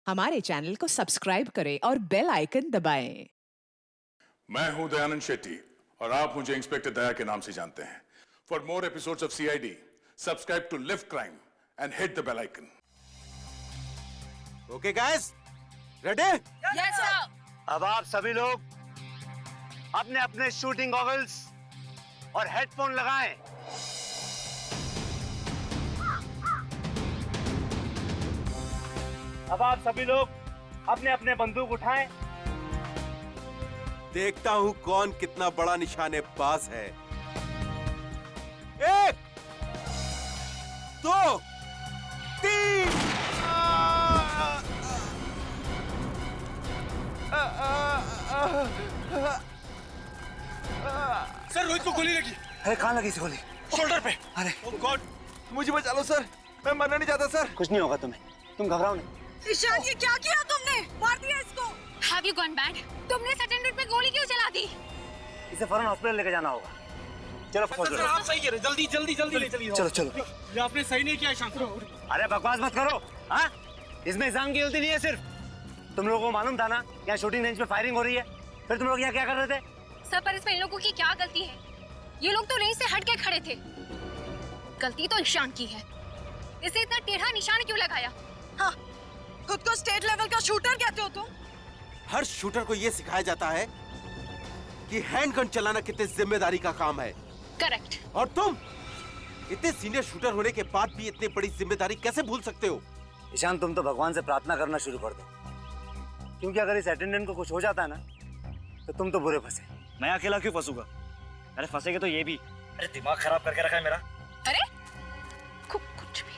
हमारे चैनल को सब्सक्राइब करें और बेल आइकन दबाएं। मैं हूं दयानंद शेट्टी और आप मुझे इंस्पेक्टर दया के नाम से जानते हैं। For more episodes of CID, subscribe to lift crime and hit the bell icon. Okay guys, ready? Yes sir. अब आप सभी लोग अपने अपने शूटिंग गॉगल्स और हेडफोन लगाएं। अब आप सभी लोग अपने अपने बंदूक उठाएं। देखता हूं कौन कितना बड़ा निशानेबाज है। 1 2 3। सर रोहित को गोली लगी। अरे कहाँ लगी इस गोली? शोल्डर पे। अरे ओह गॉड, मुझे बचा लो सर, मैं मरना नहीं चाहता सर। कुछ नहीं होगा तुम्हें, तुम घबराओ नहीं। ईशान, ये क्या किया तुमने? मार दिया इसको। Have you gone mad? तुमने अटेंडेंट पे गोली क्यों चला दी? इसे फौरन हॉस्पिटल लेके जाना होगा। चलो सर आप सही कह रहे, जल्दी जल्दी जल्दी ले चलिए। चलो चलो। ये आपने सही नहीं किया ईशान। अरे बकवास मत करो। हाँ, इसमें ईशान की गलती नहीं है। सिर्फ तुम लोगों को मालूम था ना यहाँ शूटिंग रेंज पे फायरिंग हो रही है, फिर तुम लोग यहाँ क्या कर रहे थे? सर पर इसमें इन लोगों की क्या गलती है? ये लोग तो रेंज से हट के खड़े थे। गलती तो ईशान की है। इसे इतना टेढ़ा निशान क्यों लगाया? हाँ, खुद को स्टेट लेवल का शूटर कहते हो तुम? हर शूटर को यह सिखाया जाता है कि हैंडगन चलाना कितने जिम्मेदारी का काम है। करेक्ट। और तुम इतने सीनियर शूटर होने के बाद भी इतनी बड़ी जिम्मेदारी कैसे भूल सकते हो? ईशान, तुम तो भगवान से प्रार्थना करना शुरू कर दो, क्योंकि अगर इस अटेंडेंट को कुछ हो जाता है ना तो तुम तो बुरे फंसे। मैं अकेला क्यों फंसूंगा? अरे फंसेगे तो ये भी। अरे दिमाग खराब करके रखा है मेरा। अरे कुछ भी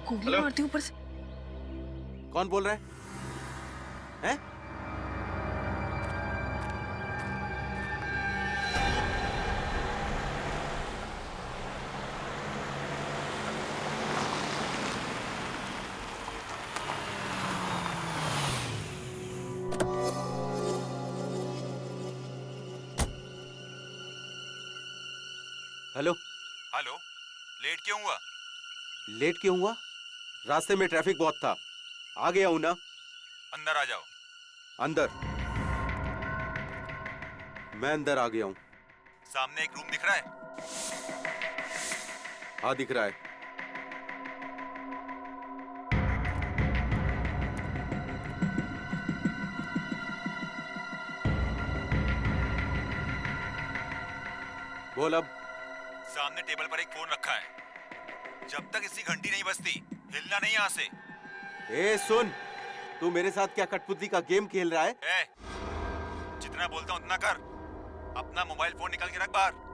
गोली मारती ऊपर से। कौन बोल रहा है? हैं? हेलो हेलो, लेट क्यों हुआ? लेट क्यों हुआ? रास्ते में ट्रैफिक बहुत था, आ गया हूं ना। अंदर आ जाओ। अंदर? मैं अंदर आ गया हूं। सामने एक रूम दिख रहा है? हाँ दिख रहा है। बोल अब। सामने टेबल पर एक फोन रखा है। जब तक इसकी घंटी नहीं बजती हिलना नहीं यहाँ से। ए सुन, तू मेरे साथ क्या कठपुतली का गेम खेल रहा है? जितना बोलता हूँ उतना कर। अपना मोबाइल फोन निकाल के रख बाहर।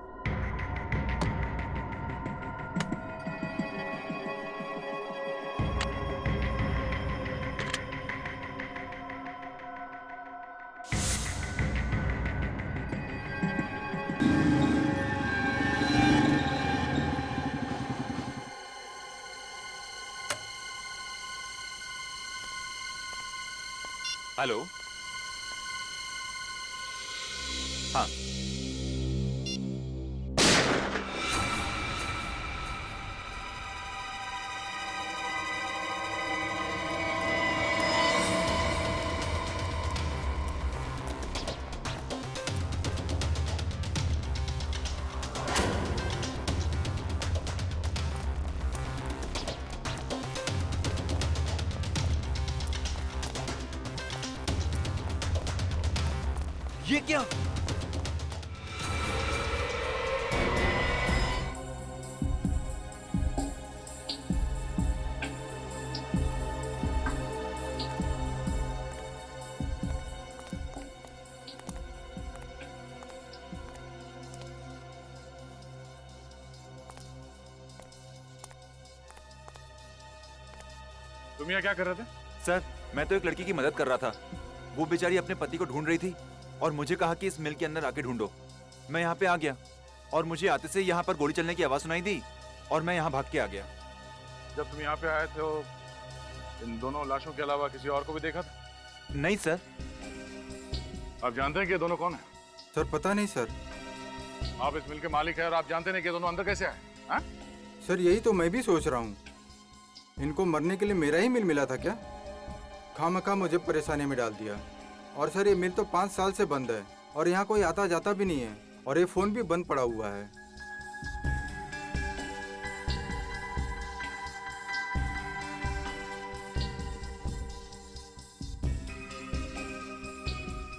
हेलो, हाँ ये क्या? तुम यहाँ क्या कर रहे थे? सर, मैं तो एक लड़की की मदद कर रहा था। वो बेचारी अपने पति को ढूंढ रही थी और मुझे कहा कि इस मिल के अंदर आके ढूंढो। मैं यहाँ पे आ गया और मुझे आते से यहाँ पर गोली चलने की आवाज सुनाई दी और मैं यहाँ भाग के आ गया। जब तुम यहाँ पे आए थे तो इन दोनों लाशों के अलावा किसी और को भी देखा था? नहीं सर। आप जानते हैं कि ये दोनों कौन है? सर पता नहीं सर। आप इस मिल के मालिक हैं और आप जानते नहीं कि ये दोनों अंदर कैसे आए? हाँ? सर यही तो मैं भी सोच रहा हूँ। इनको मरने के लिए मेरा ही मिल मिला था क्या? खामखा मुझे परेशानी में डाल दिया। और सर ये मिल तो 5 साल से बंद है और यहाँ कोई आता जाता भी नहीं है और ये फ़ोन भी बंद पड़ा हुआ है।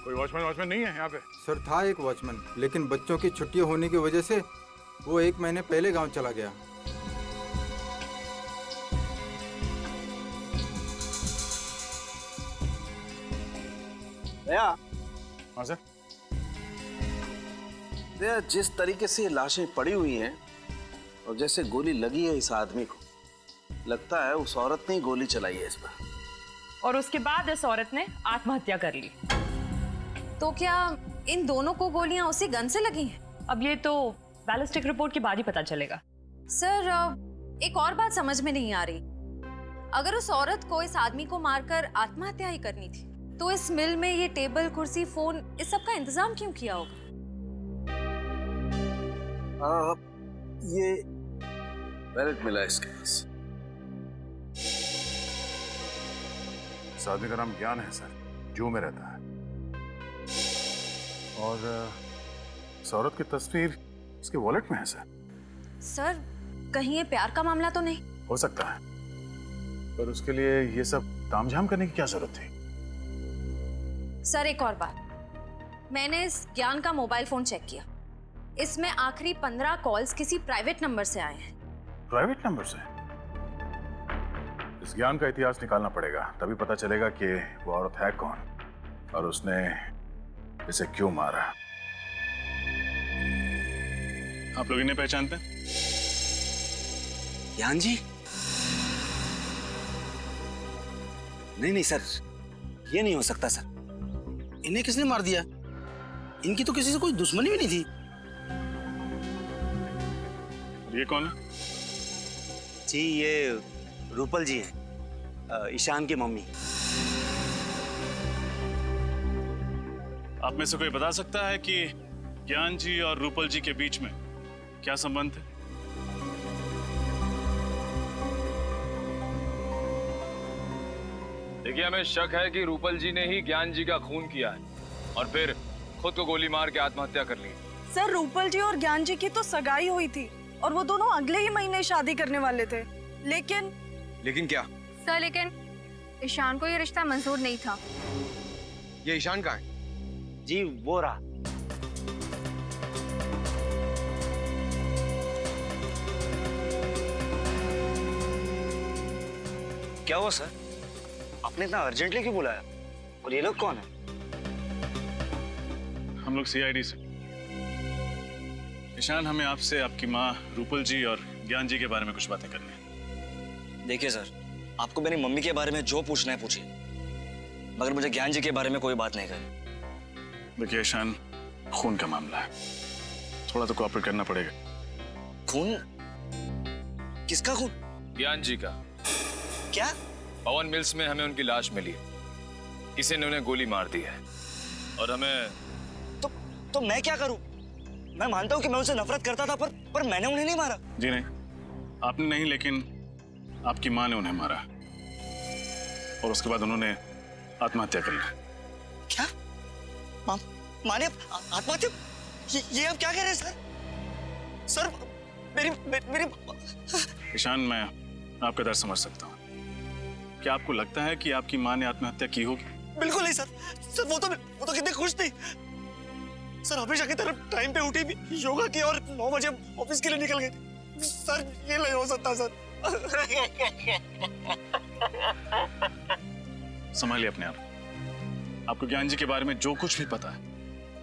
कोई वॉचमैन नहीं है यहाँ पे? सर था एक वॉचमैन, लेकिन बच्चों की छुट्टियां होने की वजह से वो 1 महीने पहले गांव चला गया। भैया, हाँ सर। भैया जिस तरीके से ये लाशें पड़ी हुई हैं और जैसे गोली लगी है इस आदमी को, लगता है उस औरत ने ही गोली चलाई है इस पर। और उसके बाद इस औरत ने आत्महत्या कर ली। तो क्या इन दोनों को गोलियां उसी गन से लगी हैं? अब ये तो बैलिस्टिक रिपोर्ट के बाद ही पता चलेगा। सर एक और बात समझ में नहीं आ रही। अगर उस औरत को इस आदमी को मारकर आत्महत्या ही करनी थी तो इस मिल में ये टेबल, कुर्सी, फोन, इस सब का इंतजाम क्यों किया होगा? ये वैलेट मिला इसके पास। इस आदमी का नाम ज्ञान है सर, जू में रहता है। और इस औरत की तस्वीर इसके वॉलेट में है सर। सर कहीं ये प्यार का मामला तो नहीं? हो सकता है, पर उसके लिए ये सब तामझाम करने की क्या जरूरत थी? सर एक और बात, मैंने इस ज्ञान का मोबाइल फोन चेक किया। इसमें आखिरी 15 कॉल्स किसी प्राइवेट नंबर से आए हैं। प्राइवेट नंबर से? इस ज्ञान का इतिहास निकालना पड़ेगा, तभी पता चलेगा कि वो औरत है कौन और उसने इसे क्यों मारा। आप लोग इन्हें पहचानते हैं? ज्ञान जी? नहीं सर, ये नहीं हो सकता सर। इन्हें किसने मार दिया? इनकी तो किसी से कोई दुश्मनी भी नहीं थी। ये कौन है? जी ये रूपल जी है, ईशान की मम्मी। आप में से कोई बता सकता है कि ज्ञान जी और रूपल जी के बीच में क्या संबंध है? देखिए, हमें शक है कि रूपल जी ने ही ज्ञान जी का खून किया है और फिर खुद को गोली मार के आत्महत्या कर ली। सर रूपल जी और ज्ञान जी की तो सगाई हुई थी और वो दोनों अगले ही महीने शादी करने वाले थे, लेकिन क्या? सर लेकिन ईशान को ये रिश्ता मंजूर नहीं था। ये ईशान का है? जी वो रहा। क्या हुआ सर? आपने इतना अर्जेंटली क्यों बुलाया? और ये लोग कौन है? हम लोग सीआईडी से। ईशान, हमें आपसे आपकी माँ रूपल जी और ज्ञान जी के बारे में कुछ बातें करनी है। देखिए सर, आपको मेरी मम्मी के बारे में जो पूछना है पूछिए, मगर मुझे ज्ञान जी के बारे में कोई बात नहीं करनी। देखिए ईशान, खून का मामला है, थोड़ा तो कोऑपरेट करना पड़ेगा। खून? किसका खून? ज्ञान जी का। क्या? पवन मिल्स में हमें उनकी लाश मिली है, किसी ने उन्हें गोली मार दी है और हमें तो मैं क्या करूं? मैं मानता हूं कि मैं उनसे नफरत करता था, पर मैंने उन्हें नहीं मारा। जी नहीं, आपने नहीं, लेकिन आपकी माँ ने उन्हें मारा और उसके बाद उन्होंने आत्महत्या कर ली। क्या? माँ ने आत्महत्या? ये आप क्या कह रहे हैं सर? सर मेरी ईशान, मैं आपका दर्द समझ सकता हूँ। क्या आपको लगता है कि आपकी माँ ने आत्महत्या की होगी? बिल्कुल नहीं सर। सर वो तो कितने खुश थी सर, हमेशा की तरफ टाइम पे उठी भी, योगा की और 9 बजे ऑफिस के लिए निकल गई। सर ये नहीं हो सकता सर। संभालिए अपने आप। आपको ज्ञान जी के बारे में जो कुछ भी पता है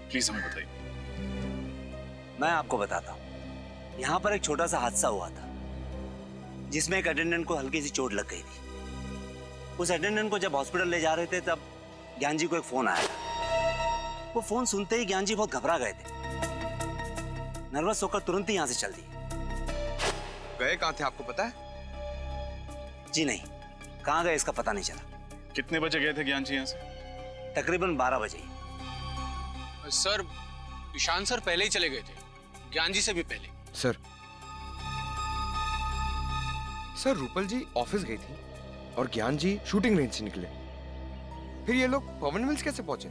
प्लीज हमें बताइए। मैं आपको बताता हूँ। यहाँ पर एक छोटा सा हादसा हुआ था जिसमें एक अटेंडेंट को हल्की सी चोट लग गई थी। उस अटेंडेंट को जब हॉस्पिटल ले जा रहे थे तब ज्ञान जी को एक फोन आया। वो फोन सुनते ही ज्ञान जी बहुत घबरा गए थे। नर्वस होकर तुरंत ही यहाँ से चल दिए। गए कहाँ थे आपको पता है? जी नहीं, कहाँ गए इसका पता नहीं चला। कितने बजे गए थे ज्ञान जी यहाँ से? तकरीबन 12 बजे। सर ईशान सर पहले ही चले गए थे, ज्ञान जी से भी पहले। सर रूपल जी ऑफिस गई थी और ज्ञान जी शूटिंग रेंज से निकले। फिर ये लोग पवन मिल्स कैसे पहुंचे?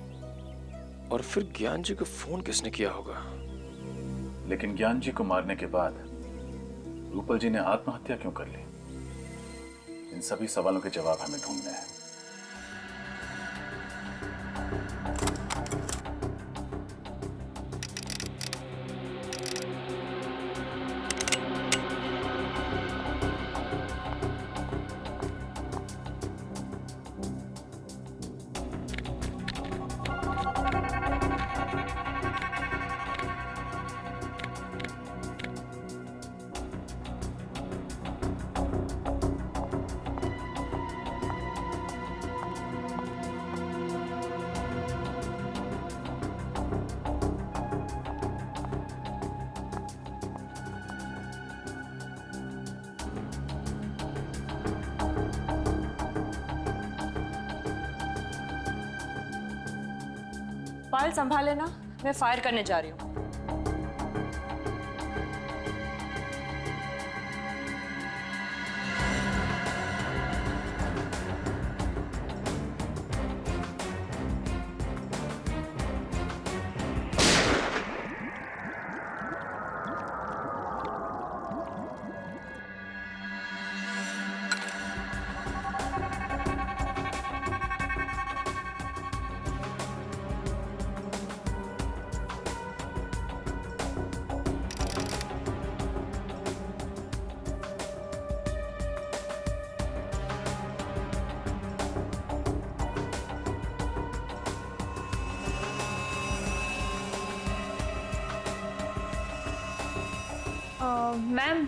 और फिर ज्ञान जी को फोन किसने किया होगा? लेकिन ज्ञान जी को मारने के बाद रूपल जी ने आत्महत्या क्यों कर ली? इन सभी सवालों के जवाब हमें ढूंढने हैं। फाइल संभाल लेना, मैं फायर करने जा रही हूँ। मैम,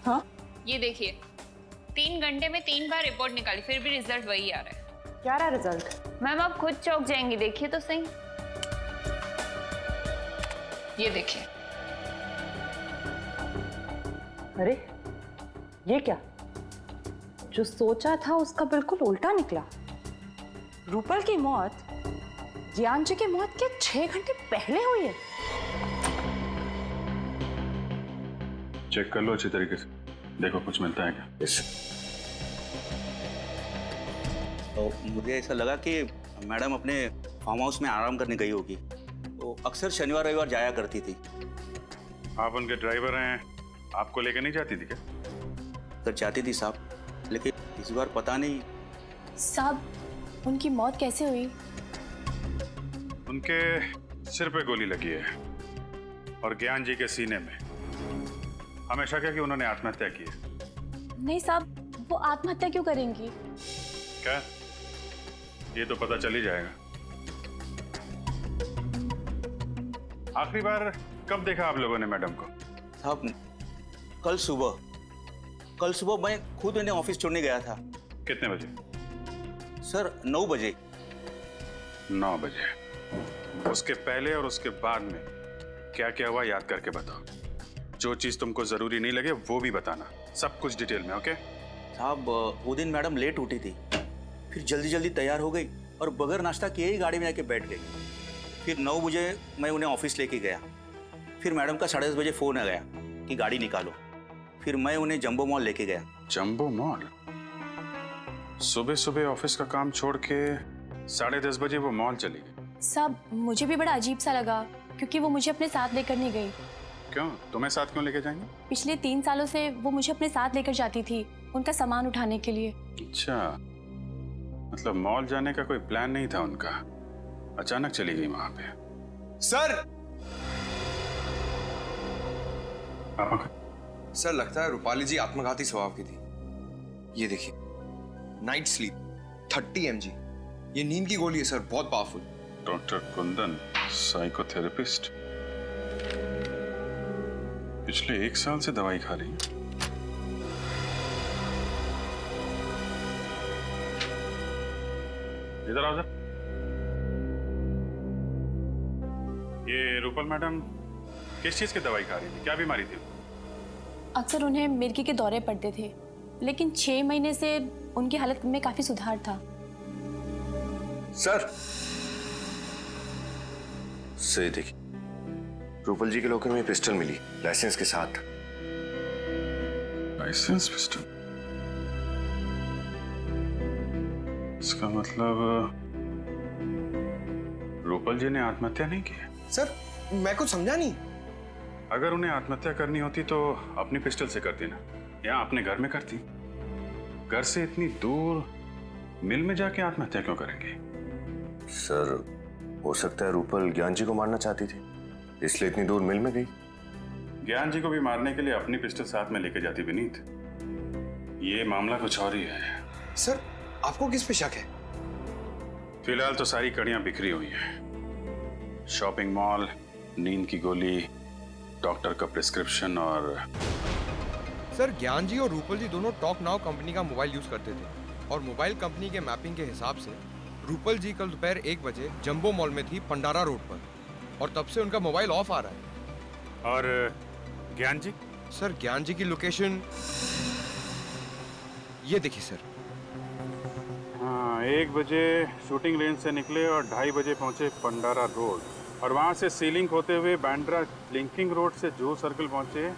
हाँ ये देखिए, 3 घंटे में 3 बार रिपोर्ट निकाली, फिर भी रिजल्ट वही आ रहा है। क्या रहा रिजल्ट? मैम आप खुद चौंक जाएंगी, देखिए तो सही। ये देखिए। अरे ये क्या? जो सोचा था उसका बिल्कुल उल्टा निकला। रूपल की मौत ज्ञान जी की मौत के 6 घंटे पहले हुई है। चेक कर लो अच्छी तरीके से, देखो कुछ मिलता है क्या। तो मुझे ऐसा लगा कि मैडम अपने फार्म हाउस में आराम करने गई होगी। तो अक्सर शनिवार रविवार जाया करती थी। आप उनके ड्राइवर हैं, आपको लेकर नहीं जाती थी क्या? तो जाती थी साहब, लेकिन इस बार पता नहीं। साहब, उनकी मौत कैसे हुई? उनके सिर पे गोली लगी है और ज्ञान जी के सीने में। हमेशा क्या कि उन्होंने आत्महत्या की है। नहीं साहब, वो आत्महत्या क्यों करेंगी? क्या? ये तो पता चल ही जाएगा। आखिरी बार कब देखा आप लोगों ने मैडम को? साहब कल सुबह मैं खुद इन्हें ऑफिस छोड़ने गया था। कितने बजे? सर 9 बजे। 9 बजे। उसके पहले और उसके बाद में क्या क्या हुआ याद करके बताओ। जो चीज तुमको जरूरी नहीं लगे वो भी बताना, सब कुछ डिटेल में। ओके साहब, वो दिन मैडम लेट उठी थी, फिर जल्दी जल्दी तैयार हो गई और बगैर नाश्ता किए ही गाड़ी में आके बैठ गई। फिर 9 बजे मैं उन्हें ऑफिस लेके गया। फिर मैडम का 10:30 बजे फोन आ गया कि गाड़ी निकालो। फिर मैं उन्हें जंबो मॉल लेके गया। Jumbo mall? सुबह सुबह ऑफिस का काम छोड़ के 10:30 बजे वो मॉल चली गई? साहब मुझे भी बड़ा अजीब सा लगा, क्योंकि वो मुझे अपने साथ लेकर नहीं गई। क्यों? तुम्हें साथ क्यों लेके जाएंगे? पिछले 3 सालों से वो मुझे अपने साथ लेकर जाती थी, उनका सामान उठाने के लिए। अच्छा, मतलब मॉल जाने का कोई प्लान नहीं था उनका, अचानक चली गई वहां पे। सर सर लगता है रूपाली जी आत्मघाती स्वभाव की थी। ये देखिए, नाइट स्लीप 30 mg। ये नींद की गोली है सर, बहुत पावरफुल। डॉक्टर कुंदन, साइकोथेरेपिस्ट, पिछले 1 साल से दवाई खा रही है। इधर आओ सर। ये रूपल मैडम किस चीज की दवाई खा रही थी? क्या बीमारी थी? अक्सर उन्हें मिर्गी के दौरे पड़ते थे, लेकिन 6 महीने से उनकी हालत में काफी सुधार था। सर सही देखिए, रूपल जी के लॉकर में पिस्टल मिली, लाइसेंस के साथ। License pistol? इसका मतलब रूपल जी ने आत्महत्या नहीं की? सर मैं कुछ समझा नहीं। अगर उन्हें आत्महत्या करनी होती तो अपनी पिस्टल से करती ना, या अपने घर में करती। घर से इतनी दूर मिल में जाके आत्महत्या क्यों करेंगे? सर हो सकता है रूपल ज्ञान जी को मारना चाहती थी, इसलिए इतनी दूर मिल में गई। ज्ञान जी को भी मारने के लिए अपनी पिस्टल साथ में लेके जाती विनीत। ये मामला कुछ और ही है। सर आपको किस पे शक है? फिलहाल तो सारी कड़ियां बिखरी हुई हैं। शॉपिंग मॉल, नींद की गोली, डॉक्टर का प्रिस्क्रिप्शन और सर ज्ञान जी और रूपल जी दोनों टॉक नाउ कंपनी का मोबाइल यूज करते थे और मोबाइल कंपनी के मैपिंग के हिसाब से रूपल जी कल दोपहर 1 बजे जंबो मॉल में थी पंडारा रोड पर, और तब से उनका मोबाइल ऑफ आ रहा है। और ज्ञान जी? सर ज्ञान जी की लोकेशन ये देखिए सर। हाँ, 1 बजे शूटिंग रेंज से निकले और 2:30 बजे पहुंचे पंडारा रोड, और वहां से सीलिंग होते हुए बांद्रा लिंकिंग रोड से जूहू सर्कल पहुंचे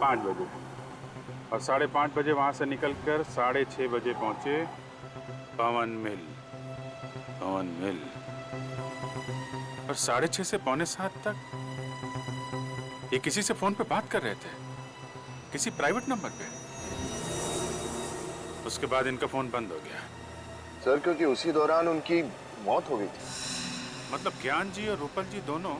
5 बजे, और 5:30 बजे वहां से निकलकर 6:30 बजे पहुंचे पवन मिल। और 6:30 से 6:45 तक ये किसी से फोन पे बात कर रहे थे, किसी प्राइवेट नंबर पे। उसके बाद इनका फोन बंद हो गया। सर क्योंकि उसी दौरान उनकी मौत हो गई थी। मतलब ज्ञान जी और रूपल जी दोनों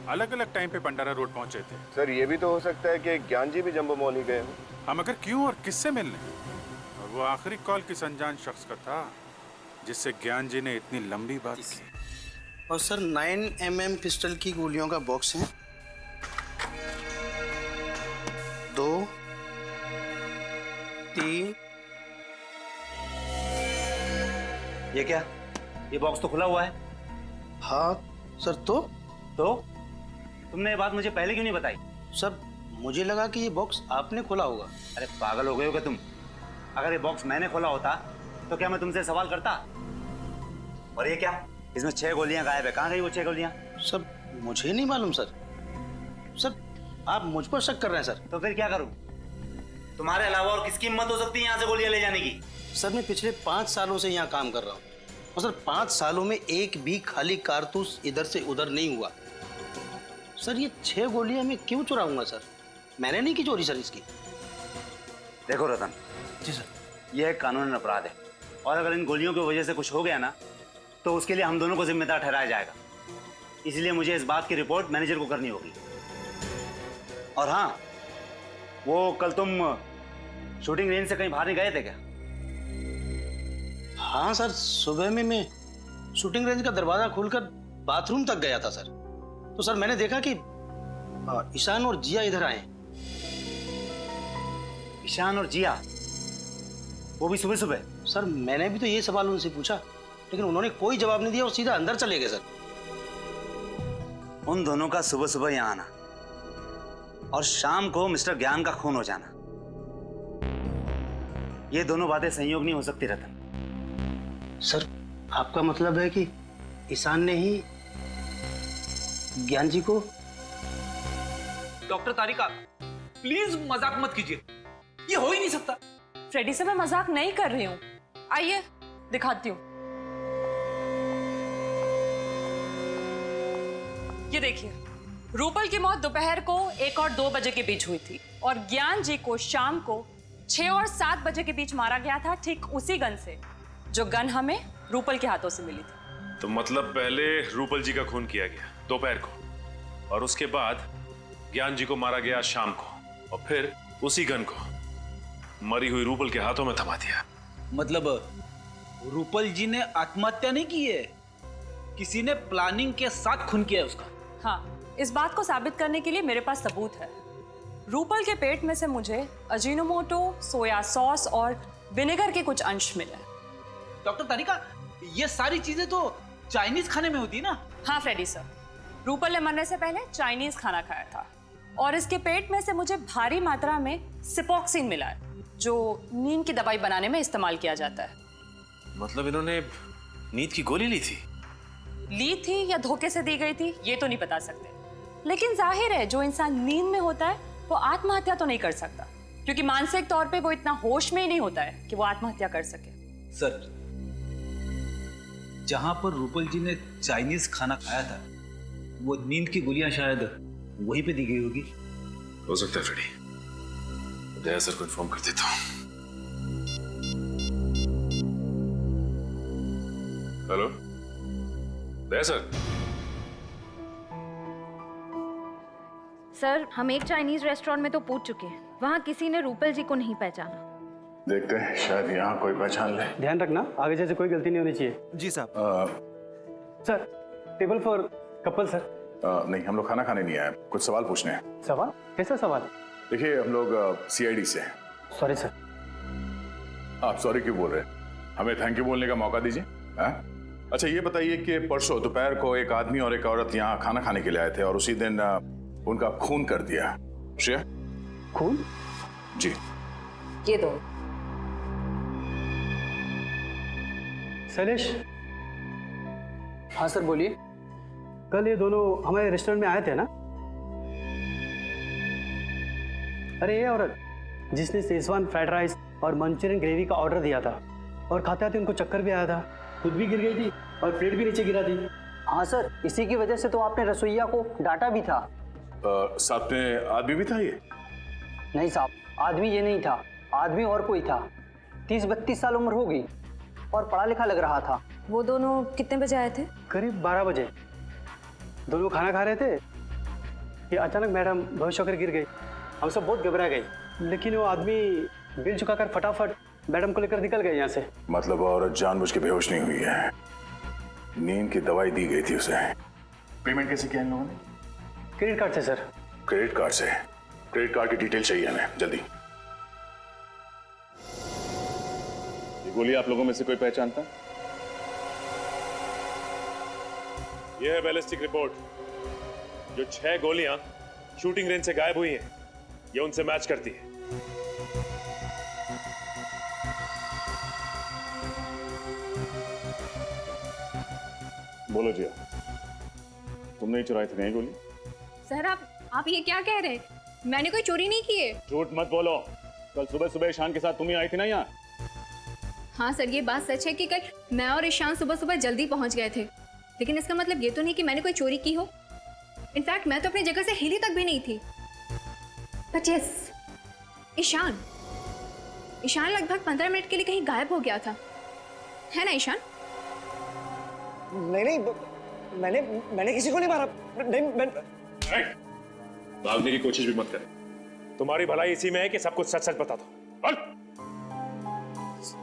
अलग अलग टाइम पे पंडारा रोड पहुंचे थे। सर ये भी तो हो सकता है कि ज्ञान जी भी जंबो मॉल ही गए हो। हम अगर क्यों और किससे मिलने? और वो आखिरी कॉल किस अनजान शख्स का था जिससे ज्ञान जी ने इतनी लंबी बात की? और सर 9mm पिस्टल की गोलियों का बॉक्स है, 2, 3। ये क्या? ये बॉक्स तो खुला हुआ है। हाँ सर। तो तुमने ये बात मुझे पहले क्यों नहीं बताई? सर मुझे लगा कि ये बॉक्स आपने खोला होगा। अरे पागल हो गए हो क्या तुम? अगर ये बॉक्स मैंने खोला होता तो क्या मैं तुमसे सवाल करता? और ये क्या? इसमें 6 गोलियां गायब है। कहाँ गई वो 6 गोलियां? सर मुझे नहीं मालूम सर। सर आप मुझ पर शक कर रहे हैं सर। तो फिर क्या करूं? तुम्हारे अलावा और किसकी हिम्मत हो सकती है यहाँ से गोलियां ले जाने की? सर मैं पिछले 5 सालों से यहाँ काम कर रहा हूँ, और सर 5 सालों में एक भी खाली कारतूस इधर से उधर नहीं हुआ। सर ये 6 गोलियां मैं क्यों चुराऊंगा सर? मैंने नहीं की चोरी सर इसकी। देखो रतन जी सर, यह एक कानूनी अपराध है, और अगर इन गोलियों की वजह से कुछ हो गया ना तो उसके लिए हम दोनों को जिम्मेदार ठहराया जाएगा। इसलिए मुझे इस बात की रिपोर्ट मैनेजर को करनी होगी। और हाँ, वो कल तुम शूटिंग रेंज से कहीं बाहर नहीं गए थे क्या? हाँ सर, सुबह में मैं शूटिंग रेंज का दरवाजा खोलकर बाथरूम तक गया था सर। तो सर मैंने देखा कि ईशान और जिया इधर आए। ईशान और जिया? वो भी सुबह सुबह? सर मैंने भी तो ये सवाल उनसे पूछा, लेकिन उन्होंने कोई जवाब नहीं दिया और सीधा अंदर चले गए सर। उन दोनों का सुबह सुबह यहाँ आना और शाम को मिस्टर ज्ञान का खून हो जाना, ये दोनों बातें संयोग नहीं हो सकती रतन। सर आपका मतलब है कि ईशान ने ही ज्ञान जी को? डॉक्टर तारिका प्लीज मजाक मत कीजिए, ये हो ही नहीं सकता। फ्रेडी से मैं मजाक नहीं कर रही हूँ, आइए दिखाती हूँ। ये देखिए, रूपल की मौत दोपहर को 1 और 2 बजे के बीच हुई थी और ज्ञान जी को शाम को 6 और 7 बजे के बीच मारा गया था, ठीक उसी गन से जो गन हमें रूपल के हाथों से मिली थी। तो मतलब पहले रूपल जी का खून किया गया दोपहर को, और उसके बाद ज्ञान जी को मारा गया शाम को, और फिर उसी गन को मरी हुई रूपल के हाथों में थमा दिया। मतलब रूपल जी ने आत्महत्या नहीं की है, किसी ने प्लानिंग के साथ खून किया है उसका। हाँ, इस बात को साबित करने के लिए मेरे पास सबूत है। रूपल के पेट में से मुझे अजीनोमोटो, सोया सॉस और विनेगर के कुछ अंश मिले। डॉक्टर तारिका, ये सारी चीजें तो चाइनीज खाने में होती है ना? हाँ फ्रेडी सर, रूपल ने मरने से पहले चाइनीज खाना खाया था और इसके पेट में से मुझे भारी मात्रा में सिपोक्सिन मिला है, जो नींद की दवाई बनाने में इस्तेमाल किया जाता है। मतलब इन्होंने नींद की गोली ली थी या धोखे से दी गई थी ये तो नहीं बता सकते, लेकिन जाहिर है जो इंसान नींद में होता है वो आत्महत्या तो नहीं कर सकता, क्योंकि मानसिक तौर पे वो इतना होश में ही नहीं होता है कि वो आत्महत्या कर सके। सर जहां पर रूपल जी ने चाइनीज खाना खाया था वो नींद की गोलियां शायद वहीं पे दी गई होगी। हो सकता है फ्रेडी। दया सर को इन्फॉर्म कर देता हूँ। हेलो दया सर। सर, हम एक चाइनीज रेस्टोरेंट में तो पूछ चुके हैं, वहाँ किसी ने रूपल जी को नहीं पहचाना। देखते हैं शायद यहाँ कोई पहचान ले। ध्यान रखना आगे जैसे कोई गलती नहीं होनी चाहिए। जी साहब। Sir table for couple sir. नहीं, हम लोग खाना खाने नहीं आए, कुछ सवाल पूछने हैं। सवाल? कैसा सवाल? देखिए हम लोग CID से हैं। Sorry sir. आप सॉरी क्यों बोल रहे हैं? हमें थैंक यू बोलने का मौका दीजिए। अच्छा ये बताइए कि परसों दोपहर को एक आदमी और एक औरत यहाँ खाना खाने के लिए आए थे और उसी दिन उनका खून कर दिया। श्रेया? खून? जी। ये दो। शैलेश। हाँ सर बोलिए। कल ये दोनों हमारे रेस्टोरेंट में आए थे ना? अरे ये औरत जिसने शेजवान फ्राइड राइस और मंचूरियन ग्रेवी का ऑर्डर दिया था और खाते खाते उनको चक्कर भी आया था, खुद भी गिर गई थी और प्लेट भी नीचे गिरा थी। हाँ सर, इसी की वजह से तो आपने रसोइया को डांटा भी था। साथ में आदमी भी था ये? नहीं साहब, आदमी ये नहीं था, आदमी और कोई था। 30-32 साल उम्र होगी और पढ़ा लिखा लग रहा था। वो दोनों कितने बजे आए थे? करीब 12 बजे। दोनों खाना खा रहे थे कि अचानक मैडम बेहोश होकर गिर गई। हम सब बहुत घबरा गए, लेकिन वो आदमी बिल चुकाकर फटाफट मैडम को लेकर निकल गए यहाँ से। मतलब औरत जानबूझ के बेहोश नहीं हुई है, नींद की दवाई दी गई थी उसे। पेमेंट कैसे किया इन लोगों ने? क्रेडिट कार्ड से सर। क्रेडिट कार्ड से? क्रेडिट कार्ड की डिटेल चाहिए हमें जल्दी। ये गोली आप लोगों में से कोई पहचानता? यह है बैलिस्टिक रिपोर्ट। जो 6 गोलियां शूटिंग रेंज से गायब हुई हैं, ये उनसे मैच करती है। बोलो जिया, तुमने ही चुराई थी नहीं गोली? सर आप ये क्या कह रहे हैं? मैंने कोई चोरी नहीं की है। झूठ मत बोलो। कल सुबह सुबह ईशान के साथ तुम ही आई थी ना यहाँ? हाँ सर, ये बात सच है कि कल मैं और ईशान सुबह सुबह जल्दी पहुंच गए थे, लेकिन इसका मतलब ये तो नहीं कि मैंने कोई चोरी की हो। इनफैक्ट मैं तो अपनी जगह से हिली तक भी नहीं थी। बट यस, ईशान लगभग 15 मिनट के लिए कहीं गायब हो गया था, है ना ईशान? नहीं, मैंने किसी को नहीं मारा। नहीं, भागने की कोशिश भी मत करें। तुम्हारी भलाई इसी में है कि सब कुछ सच सच बता दो।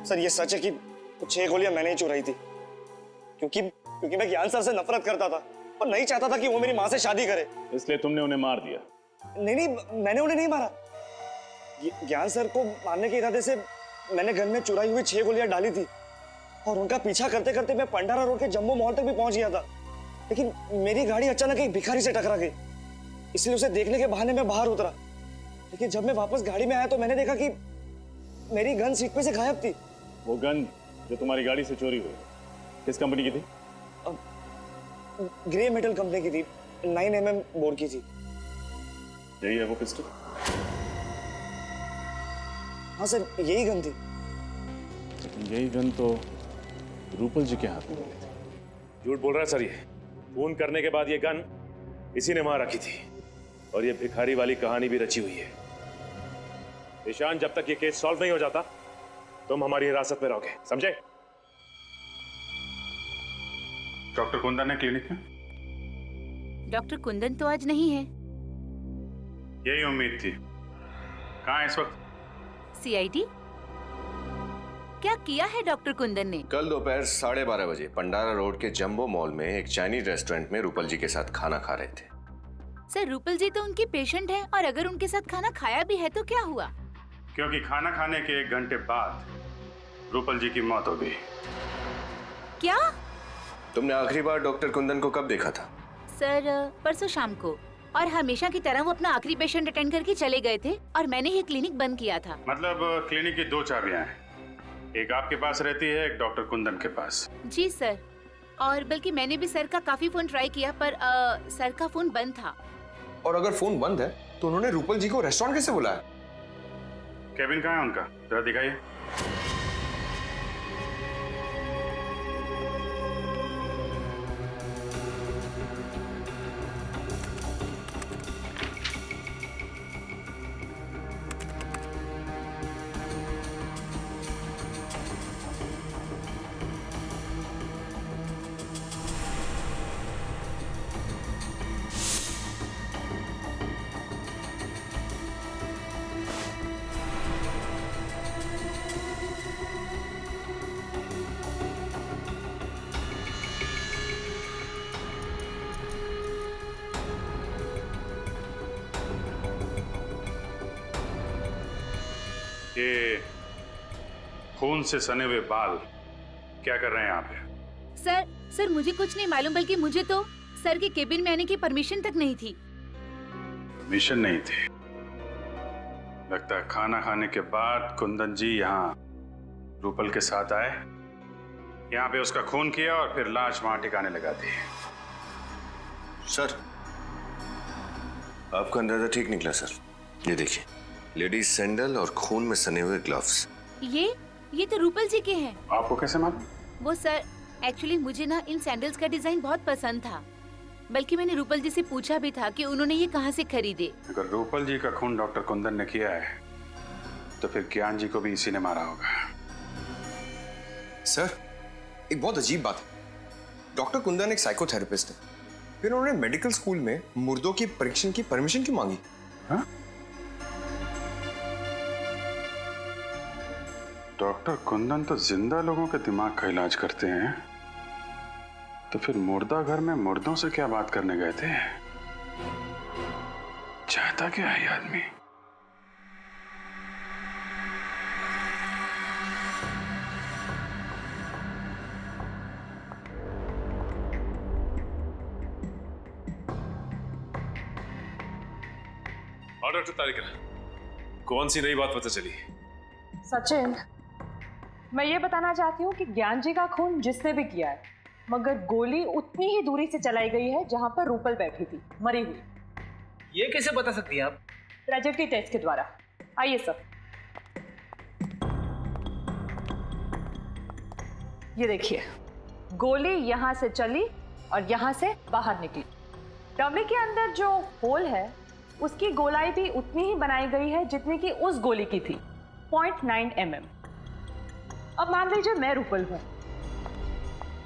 सर ये सच है कि 6 गोलियां मैंने ही चुराई थी, क्योंकि मैं ज्ञान सर से नफरत करता था और नहीं चाहता था कि वो मेरी माँ से शादी करे। इसलिए तुमने उन्हें मार दिया? नहीं, मैंने उन्हें नहीं मारा। ज्ञान सर को मारने के इरादे से मैंने गन में चुराई हुई 6 गोलियां डाली थी और उनका पीछा करते करते मैं पंडारा रोड के जम्बो मॉल तक भी पहुंच गया था, लेकिन मेरी गाड़ी अचानक एक भिखारी से टकरा गई। इसलिए उसे देखने के बहाने मैं बाहर उतरा, लेकिन जब मैं वापस गाड़ी में आया तो मैंने देखा कि मेरी गन सीट पे से गायब थी। वो गन जो तुम्हारी गाड़ी से चोरी हुई किस कंपनी की थी? ग्रे मेटल कंपनी की थी, 9mm बोर की थी। यही है वो पिस्टल? हाँ सर, यही गन थी। यही गन तो रूपल जी के हाथ में मिली थी। झूठ बोल रहा है सर। ये खून करने के बाद ये गन इसी ने वहां रखी थी और ये भिखारी वाली कहानी भी रची हुई है। ईशान, जब तक ये केस सॉल्व नहीं हो जाता तुम हमारी हिरासत में रहोगे, समझे? डॉक्टर कुंदन है क्लिनिक में? डॉक्टर कुंदन तो आज नहीं है। यही उम्मीद थी। कहाँ है इस वक्त? CID? क्या किया है डॉक्टर कुंदन ने? कल दोपहर 12:30 बजे पंडारा रोड के जंबो मॉल में एक चाइनीज रेस्टोरेंट में रूपल जी के साथ खाना खा रहे थे। सर, रूपल जी तो उनकी पेशेंट है और अगर उनके साथ खाना खाया भी है तो क्या हुआ? क्योंकि खाना खाने के 1 घंटे बाद रूपल जी की मौत हो गई। क्या? तुमने आखिरी बार डॉक्टर कुंदन को कब देखा था? सर, परसों शाम को, और हमेशा की तरह वो अपना आखिरी पेशेंट अटेंड करके चले गए थे और मैंने ही क्लिनिक बंद किया था। मतलब क्लिनिक की 2 चाबियां हैं, एक आपके पास रहती है, एक डॉक्टर कुंदन के पास। जी सर, और बल्कि मैंने भी सर का काफी फोन ट्राई किया पर सर का फोन बंद था। और अगर फोन बंद है तो उन्होंने रूपल जी को रेस्टोरेंट कैसे बुलाया? केबिन कहाँ है उनका? जरा दिखाइए। ये खून से सने हुए बाल क्या कर रहे हैं यहाँ पे? सर मुझे कुछ नहीं मालूम, बल्कि मुझे तो सर के केबिन में आने की परमिशन तक नहीं थी। परमिशन नहीं थी? लगता है खाना खाने के बाद कुंदन जी यहाँ रूपल के साथ आए, यहाँ पे उसका खून किया और फिर लाश वहां ठिकाने लगा दी। सर, आपका अंदाजा ठीक निकला सर। ये देखिए, लेडीज सैंडल और खून में सने हुए ग्लव्स। ये तो रूपल जी के हैं। आपको कैसे मालूम? वो सर, एक्चुअली मुझे ना इन सैंडल्स का डिजाइन बहुत पसंद था, बल्कि मैंने रूपल जी से पूछा भी था कि उन्होंने ये कहाँ से खरीदे। अगर रूपल जी का खून डॉक्टर कुंदन ने किया है तो फिर ज्ञान जी को भी इसी ने मारा होगा। सर, एक बहुत अजीब बात है। डॉक्टर कुंदन एक साइकोथेरेपिस्ट है, फिर उन्होंने मेडिकल स्कूल में मुर्दों की परीक्षण की परमिशन क्यों मांगी? हाँ? डॉक्टर कुंदन तो जिंदा लोगों के दिमाग का इलाज करते हैं, तो फिर मुर्दा घर में मुर्दों से क्या बात करने गए थे? चाहता क्या है ये आदमी? डॉक्टर तारिका, कौन सी नई बात पता चली? सचिन, मैं ये बताना चाहती हूँ कि ज्ञान जी का खून जिसने भी किया है, मगर गोली उतनी ही दूरी से चलाई गई है जहां पर रूपल बैठी थी, मरी हुई। ये कैसे बता सकती हैं आप? ट्रेजेक्टरी टेस्ट के द्वारा। आइए सर, ये देखिए, गोली यहां से चली और यहां से बाहर निकली। डमी के अंदर जो होल है उसकी गोलाई भी उतनी ही बनाई गई है जितनी कि उस गोली की थी, 0.9 mm। अब मान लीजिए मैं रूपल हूं।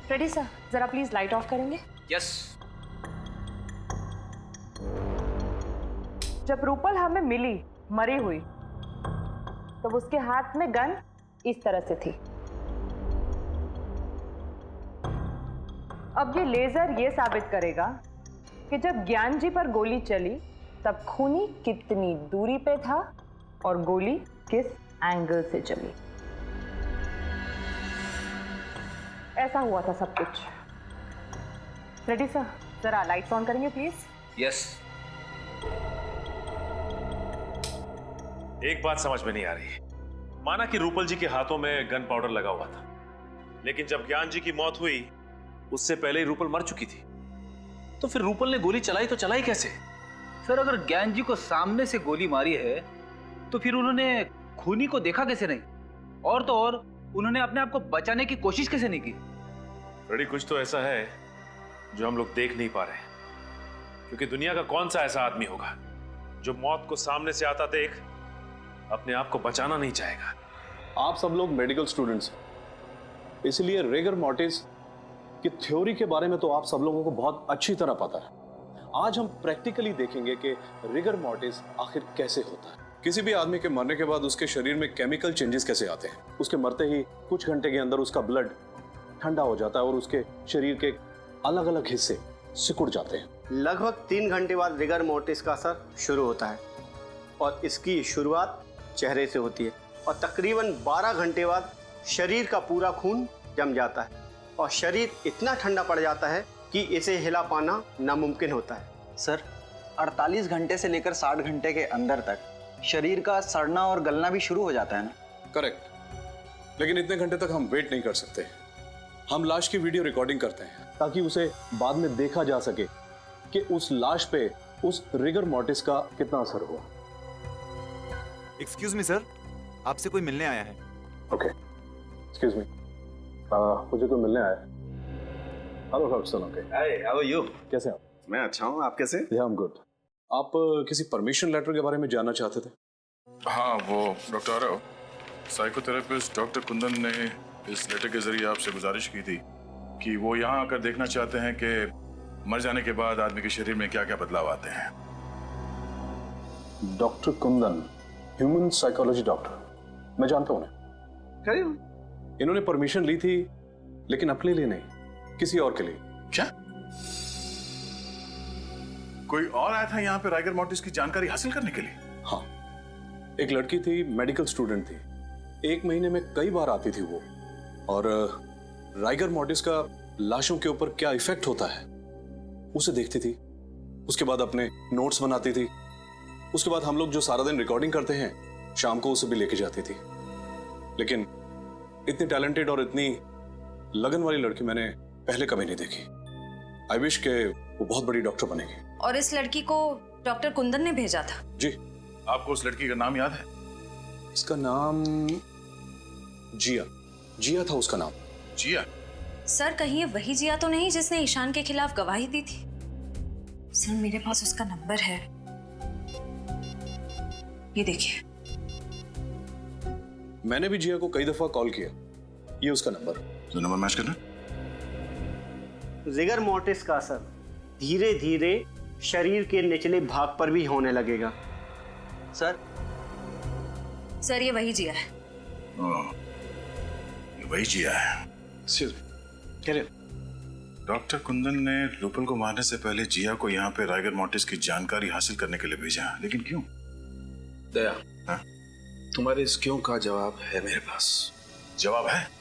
रेडी सर, जरा प्लीज लाइट ऑफ करेंगे? यस। जब रूपल हमें मिली मरी हुई, तब उसके हाथ में गन इस तरह से थी। अब ये लेजर ये साबित करेगा कि जब ज्ञान जी पर गोली चली तब खूनी कितनी दूरी पे था और गोली किस एंगल से चली। ऐसा हुआ था सब कुछ। रेडी सर, जरा लाइट्स ऑन करेंगे प्लीज? यस। एक बात समझ में नहीं आ रही। माना कि रूपल जी के हाथों में गन पाउडर लगा हुआ था, लेकिन जब ज्ञान जी की मौत हुई उससे पहले ही रूपल मर चुकी थी, तो फिर रूपल ने गोली चलाई तो चलाई कैसे? सर, अगर ज्ञान जी को सामने से गोली मारी है तो फिर उन्होंने खूनी को देखा कैसे नहीं? और तो और उन्होंने अपने आप को बचाने की कोशिश कैसे नहीं की? रेडी, कुछ तो ऐसा है जो हम लोग देख नहीं पा रहे, क्योंकि दुनिया का कौन सा ऐसा आदमी होगा जो मौत को सामने से आता देख अपने आप को बचाना नहीं चाहेगा। आप सब लोग मेडिकल स्टूडेंट्स हैं, इसलिए रिगर मॉर्टिस की थ्योरी के बारे में तो आप सब लोगों को बहुत अच्छी तरह पता है। आज हम प्रैक्टिकली देखेंगे कि रिगर मॉर्टिस आखिर कैसे होता है। किसी भी आदमी के मरने के बाद उसके शरीर में केमिकल चेंजेस कैसे आते हैं। उसके मरते ही कुछ घंटे के अंदर उसका ब्लड ठंडा हो जाता है और उसके शरीर के अलग अलग हिस्से सिकुड़ जाते हैं। लगभग 3 घंटे बाद रिगर मोर्टिस का असर शुरू होता है और इसकी शुरुआत चेहरे से होती है और तकरीबन 12 घंटे बाद शरीर का पूरा खून जम जाता है और शरीर इतना ठंडा पड़ जाता है कि इसे हिला पाना नामुमकिन होता है। सर, 48 घंटे से लेकर 60 घंटे के अंदर तक शरीर का सड़ना और गलना भी शुरू हो जाता है ना? करेक्ट, लेकिन इतने घंटे तक हम वेट नहीं कर सकते। हम लाश की वीडियो रिकॉर्डिंग करते हैं ताकि उसे बाद में देखा जा सके कि उस लाश पे उस रिगर मॉर्टिस का कितना असर हुआ। एक्सक्यूज मी सर, आपसे कोई मिलने आया है। ओके, एक्सक्यूज मी, मुझे कोई मिलने आया है। Hello doctor, okay. Hi, how are you? कैसे हैं आप? मैं अच्छा हूँ, आप कैसे? या, आई एम गुड। आप किसी परमिशन लेटर के बारे में जानना चाहते थे? हाँ, वो डॉक्टर साइकोथेरेपिस्ट डॉक्टर कुंदन ने इस लेटर के जरिए आपसे गुजारिश की थी कि वो यहाँ आकर देखना चाहते हैं कि मर जाने के बाद आदमी के शरीर में क्या क्या बदलाव आते हैं। Doctor Kundan, human psychology doctor, मैं जानता हूँ उन्हें। इन्होंने परमिशन ली थी, लेकिन अपने लिए नहीं, किसी और के लिए। क्या? कोई और आया था यहाँ पे राइगर मॉर्टिस की जानकारी हासिल करने के लिए? हाँ, एक लड़की थी, मेडिकल स्टूडेंट थी। 1 महीने में कई बार आती थी वो, और राइगर मॉर्टिस का लाशों के ऊपर क्या इफेक्ट होता है उसे देखती थी। उसके बाद अपने नोट्स बनाती थी। उसके बाद हम लोग जो सारा दिन रिकॉर्डिंग करते हैं, शाम को उसे भी लेके जाती थी। लेकिन इतनी टैलेंटेड और इतनी लगन वाली लड़की मैंने पहले कभी नहीं देखी। आई विश के वो बहुत बड़ी डॉक्टर बनेगी। और इस लड़की को डॉक्टर कुंदन ने भेजा था? जी। आपको उस लड़की का नाम याद है? इसका नाम जिया था उसका नाम। जिया? सर कहीं ये वही जिया तो नहीं जिसने ईशान के खिलाफ गवाही दी थी? सर मेरे पास उसका नंबर है, ये देखिए। मैंने भी जिया को कई दफा कॉल किया, ये उसका नंबर। तो नंबर मैच करना। रिगर मोर्टिस का असर धीरे धीरे शरीर के निचले भाग पर भी होने लगेगा। सर ये वही जिया है। ये वही जिया है। डॉक्टर कुंदन ने रूपल को मारने से पहले जिया को यहाँ पे राइगर मॉर्टिस की जानकारी हासिल करने के लिए भेजा, लेकिन क्यों? दया, तुम्हारे इस क्यों का जवाब है मेरे पास। जवाब है?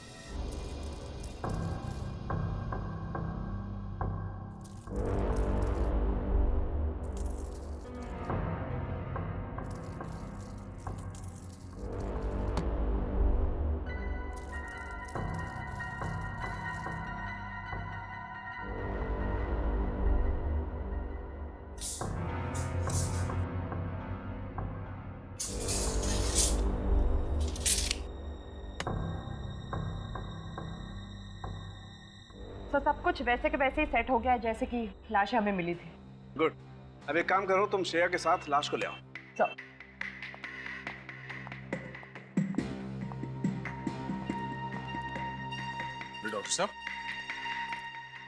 तो सब कुछ वैसे के वैसे ही सेट हो गया है जैसे कि लाशें हमें मिली थी। गुड। अब एक काम करो, तुम श्रेया के साथ लाश को ले आओ। चलो। डॉक्टर साहब,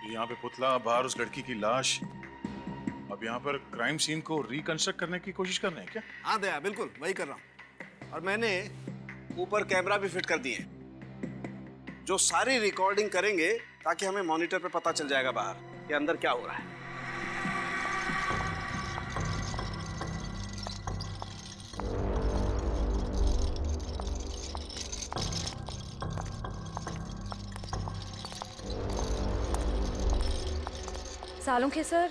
यहाँ पे पुतला, बाहर उस लड़की की लाश, अब यहाँ पर क्राइम सीन को रिकंस्ट्रक्ट करने की कोशिश कर रहे हैं क्या? हाँ दया, बिल्कुल वही कर रहा हूँ। और मैंने ऊपर कैमरा भी फिट कर दिए हैं जो सारी रिकॉर्डिंग करेंगे, ताकि हमें मॉनिटर पे पता चल जाएगा बाहर कि अंदर क्या हो रहा है। सालुंखे सर,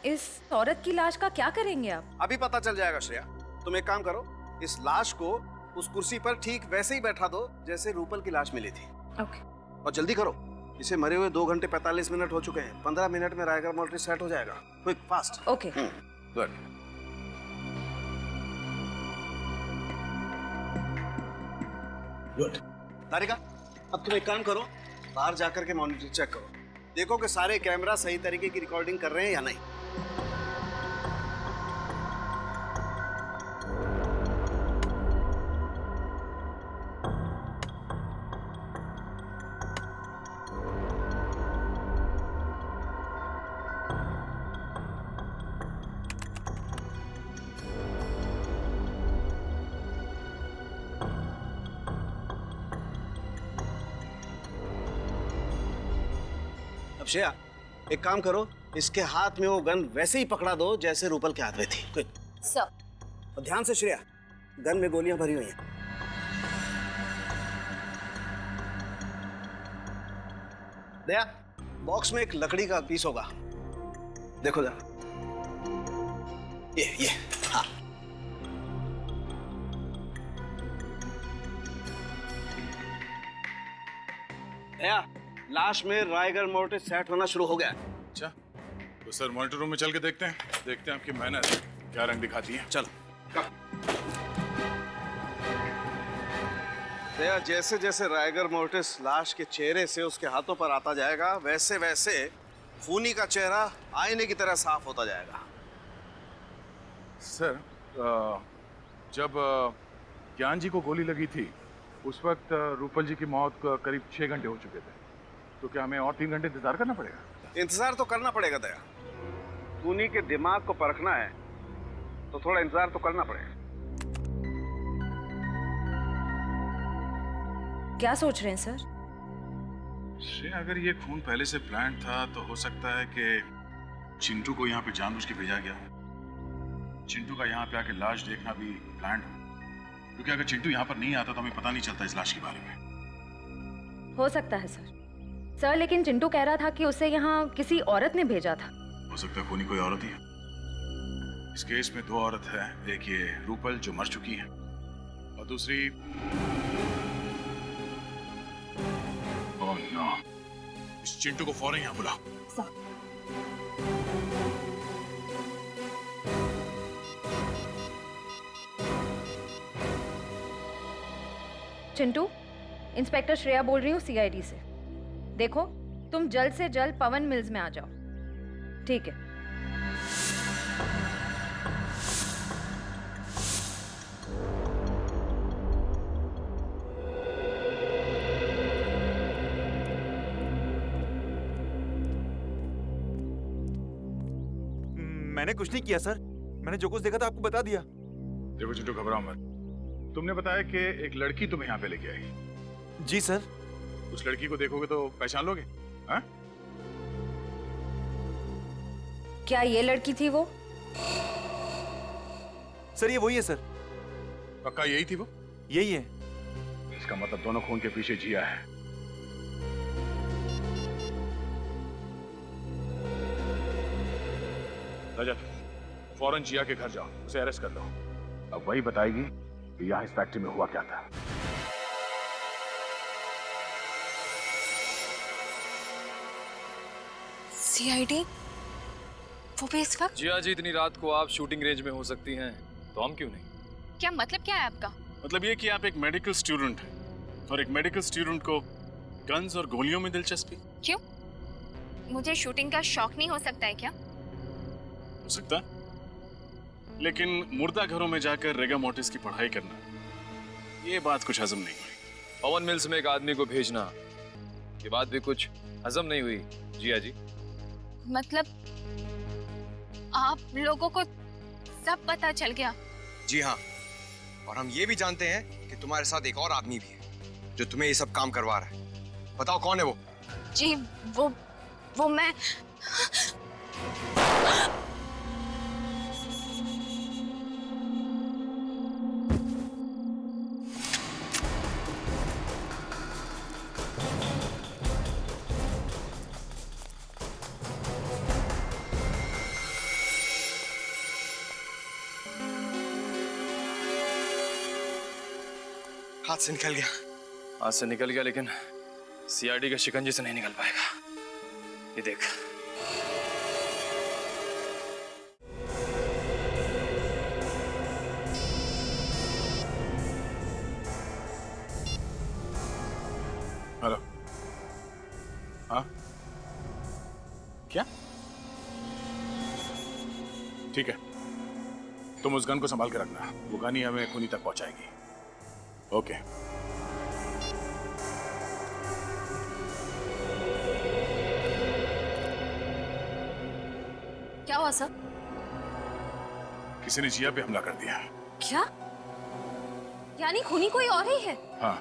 इस औरत की लाश का क्या करेंगे आप? अभी पता चल जाएगा श्रेया। तुम एक काम करो, इस लाश को उस कुर्सी पर ठीक वैसे ही बैठा दो जैसे रूपल की लाश मिली थी। ओके। और जल्दी करो, इसे मरे हुए 2 घंटे 45 मिनट हो चुके हैं। 15 मिनट में राइगर मॉर्टिस सेट हो जाएगा। Quick, fast. Okay. Good. Good. Tarika, अब तुम एक काम करो, बाहर जाकर के मॉनिटर चेक करो, देखो कि सारे कैमरा सही तरीके की रिकॉर्डिंग कर रहे हैं या नहीं। श्रेया, एक काम करो, इसके हाथ में वो गन वैसे ही पकड़ा दो जैसे रूपल के हाथ में थी। क्विक। सर। और ध्यान से श्रेया, गन में गोलियां भरी हुई हैं। दया, बॉक्स में एक लकड़ी का पीस होगा, देखो जरा। ये हाँ। दया, लाश में राइगर मॉर्टिस सेट होना शुरू हो गया। अच्छा, तो सर मॉनिटर रूम में चल के देखते हैं आपकी मेहनत क्या रंग दिखाती है। चलो। दया, जैसे जैसे राइगर मॉर्टिस लाश के चेहरे से उसके हाथों पर आता जाएगा, वैसे वैसे खूनी का चेहरा आईने की तरह साफ होता जाएगा। सर, जब ज्ञान जी को गोली लगी थी उस वक्त रूपल जी की मौत करीब 6 घंटे हो चुके थे, तो क्या हमें और 3 घंटे इंतजार करना पड़ेगा? इंतजार तो करना पड़ेगा दया। खूनी के दिमाग को परखना है तो थोड़ा इंतजार तो करना पड़ेगा। क्या सोच रहे हैं सर? श्रेया, अगर ये खून पहले से प्लान था तो हो सकता है कि चिंटू को यहाँ पे जानबूझ के भेजा गया हो। चिंटू का यहाँ पे आके लाश देखना भी प्लान हो। क्योंकि अगर चिंटू यहाँ पर नहीं आता तो हमें पता नहीं चलता इस लाश के बारे में। हो सकता है सर, लेकिन चिंटू कह रहा था कि उसे यहाँ किसी औरत ने भेजा था। हो सकता है खूनी कोई औरत ही है। इस केस में 2 औरत है, एक ये रूपल जो मर चुकी है और दूसरी ओह नो, इस चिंटू को फौरन यहाँ बुला। चिंटू, इंस्पेक्टर श्रेया बोल रही हूँ सीआईडी से। देखो, तुम जल्द से जल्द पवन मिल्स में आ जाओ। ठीक है। मैंने कुछ नहीं किया सर, मैंने जो कुछ देखा था आपको बता दिया। देखो चिंटू, घबराओ मत। तुमने बताया कि एक लड़की तुम्हें यहाँ पे लेके आई। जी सर। उस लड़की को देखोगे तो पहचान लोगे? हाँ? क्या ये लड़की थी वो? सर ये वही है सर। पक्का यही थी वो? यही है। इसका मतलब दोनों खून के पीछे जिया है। रजत, फौरन जिया के घर जाओ, उसे अरेस्ट कर लो। अब वही बताएगी कि यहाँ इस फैक्ट्री में हुआ क्या था। सीआईडी? वो भी इस वक्त? जिया जी, इतनी रात को आप शूटिंग रेंज में हो सकती हैं, तो हम क्यों नहीं? क्या मतलब क्या है आपका? मतलब ये कि आप एक मेडिकल स्टूडेंट हैं और एक मेडिकल स्टूडेंट को गन्स और गोलियों में दिलचस्पी। क्यों? मुझे शूटिंग का शौक नहीं हो सकता है क्या? हो सकता, लेकिन मुर्दा घरों में जाकर रेगा मोटिस की पढ़ाई करना, ये बात कुछ हजम नहीं हुई। पवन मिल्स में एक आदमी को भेजना, ये बात भी कुछ हजम नहीं हुई जिया जी। मतलब आप लोगों को सब पता चल गया? जी हाँ, और हम ये भी जानते हैं कि तुम्हारे साथ एक और आदमी भी है जो तुम्हें ये सब काम करवा रहा है। बताओ कौन है वो? जी वो मैं। हाथ से निकल गया। हाथ से निकल गया, लेकिन सीआईडी के शिकंजे से नहीं निकल पाएगा। ये देख। हेलो। हाँ? क्या? ठीक है, तुम उस गन को संभाल के रखना, वो गन ही हमें खूनी तक पहुंचाएगी। ओके। क्या हुआ सर? किसी ने जिया पे हमला कर दिया। क्या? यानी खूनी कोई और ही है? हाँ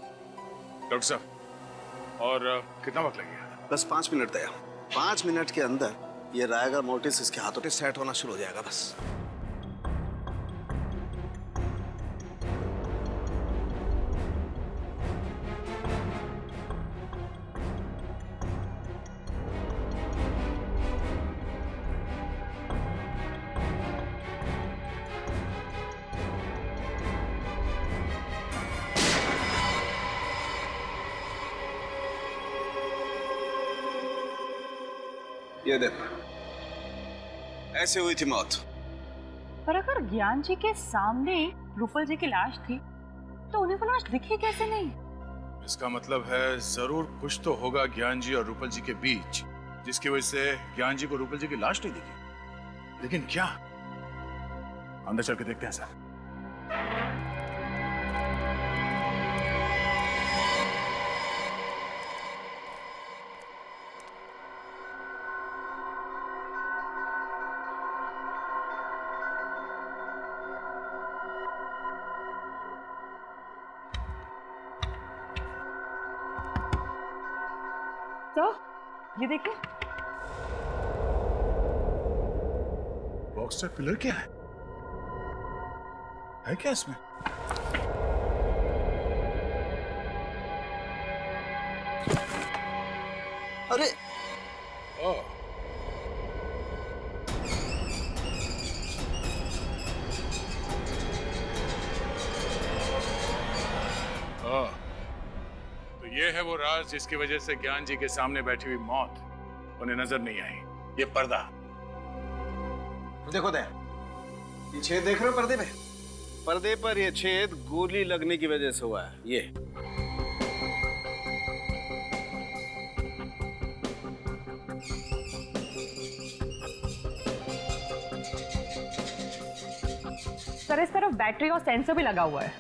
डॉक्टर साहब, और कितना वक्त लगेगा? बस 5 मिनट दया। 5 मिनट के अंदर ये रायगा मोटिस इसके हाथों पे सेट होना शुरू हो जाएगा बस। ये देख, ऐसे हुई थी मौत। पर अगर ज्ञान जी के सामने रूपल जी की लाश थी तो उन्हें वो लाश दिखी कैसे नहीं? इसका मतलब है जरूर कुछ तो होगा ज्ञान जी और रूपल जी के बीच, जिसकी वजह से ज्ञान जी को रूपल जी की लाश नहीं दिखी। लेकिन क्या? अंदर चल के देखते हैं सर। तो ये देखिए, बॉक्स पिलर क्या है क्या इसमें? अरे तो ये है वो राज जिसकी वजह से ज्ञान जी के सामने बैठी हुई मौत उन्हें नजर नहीं आई। ये पर्दा। देखो दया, ये छेद देख रहे हो पर्दे पे? पर्दे पर ये छेद गोली लगने की वजह से हुआ है। ये सर इस तरफ बैटरी और सेंसर भी लगा हुआ है।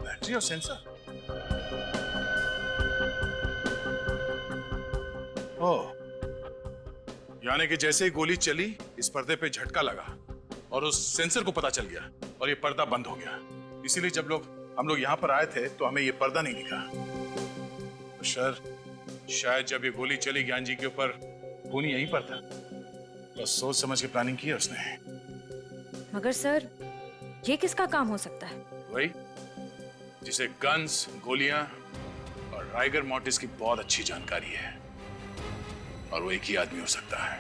बैटरी और सेंसर? ओह, यानी कि जैसे ही गोली चली इस पर्दे पे झटका लगा और उस सेंसर को पता चल गया और ये पर्दा बंद हो गया। इसीलिए जब हम लोग यहाँ पर आए थे तो हमें ये पर्दा नहीं दिखा। तो शायद जब ये गोली चली ज्ञान जी के ऊपर, खूनी यहीं पर था। तो सोच समझ के प्लानिंग की है उसने। मगर सर ये किसका काम हो सकता है? वही जिसे गन्स, गोलियां और राइगर मॉर्टिस की बहुत अच्छी जानकारी है, और वो एक ही आदमी हो सकता है।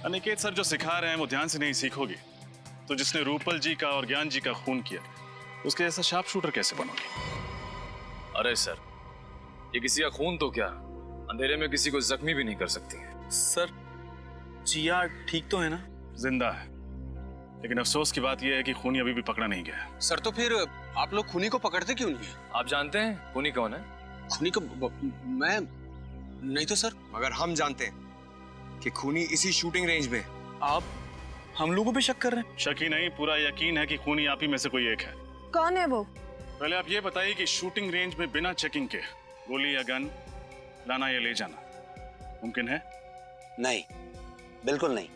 अनिकेत सर जो सिखा रहे हैं वो ध्यान से नहीं सीखोगे तो जिसने रूपल जी का और ज्ञान जी का खून किया उसके जैसा शार्प शूटर कैसे बनोगे? अरे सर, ये किसी का खून तो क्या, अंधेरे में किसी को जख्मी भी नहीं कर सकती है। सर जिया ठीक तो है ना? जिंदा है, लेकिन अफसोस की बात यह है कि खूनी अभी भी पकड़ा नहीं गया। सर तो फिर आप लोग खूनी को पकड़ते क्यों नहीं है? आप जानते हैं खूनी कौन है? खूनी को मैं नहीं तो सर। मगर हम जानते हैं कि खूनी इसी शूटिंग रेंज में। आप हम लोगों पे शक कर रहे हैं? शक ही नहीं, पूरा यकीन है कि खूनी आप ही में से कोई एक है। कौन है वो? पहले आप ये बताइए कि शूटिंग रेंज में बिना चेकिंग के गोली या गन लाना या ले जाना मुमकिन है? नहीं, बिल्कुल नहीं,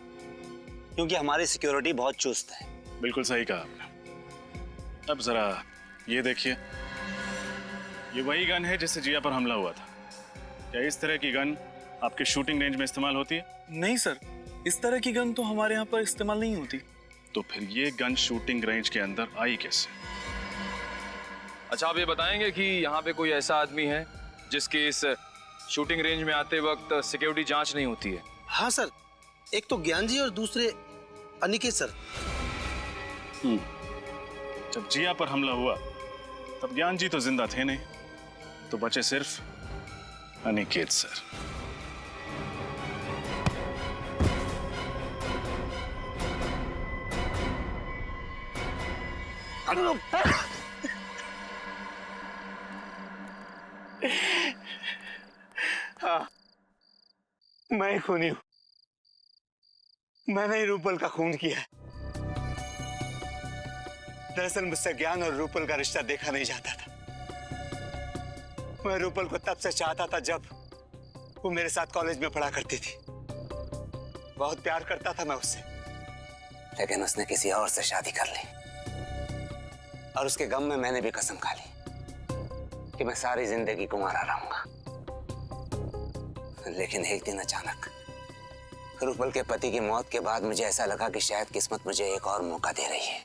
क्योंकि हमारी सिक्योरिटी बहुत चुस्त है। बिल्कुल सही कहा आपने। अब जरा ये देखिए, ये वही गन है जिससे जिया पर हमला हुआ था। क्या इस तरह की गन आपके शूटिंग रेंज में इस्तेमाल होती है? नहीं सर, इस तरह की गन तो हमारे यहाँ पर इस्तेमाल नहीं होती। तो फिर ये गन शूटिंग रेंज के अंदर आई कैसे? अच्छा, आप ये बताएंगे कि यहाँ पे कोई ऐसा आदमी है जिसकी इस शूटिंग रेंज में आते वक्त सिक्योरिटी जांच नहीं होती है? हाँ सर, एक तो ज्ञान जी और दूसरे अनिकेत सर। जब जिया पर हमला हुआ तब ज्ञान जी तो जिंदा थे नहीं, तो बचे सिर्फ अनिकेत सर। हाँ, मैं खूनी हूं। मैंने ही रूपल का खून किया है। दरअसल मुझसे ज्ञान और रूपल का रिश्ता देखा नहीं जाता था। मैं रूपल को तब से चाहता था जब वो मेरे साथ कॉलेज में पढ़ा करती थी। बहुत प्यार करता था मैं उससे, लेकिन उसने किसी और से शादी कर ली, और उसके गम में मैंने भी कसम खा ली कि मैं सारी जिंदगी कुंवारा रहूंगा। लेकिन एक दिन अचानक रूपल के पति की मौत के बाद मुझे ऐसा लगा कि शायद किस्मत मुझे एक और मौका दे रही है।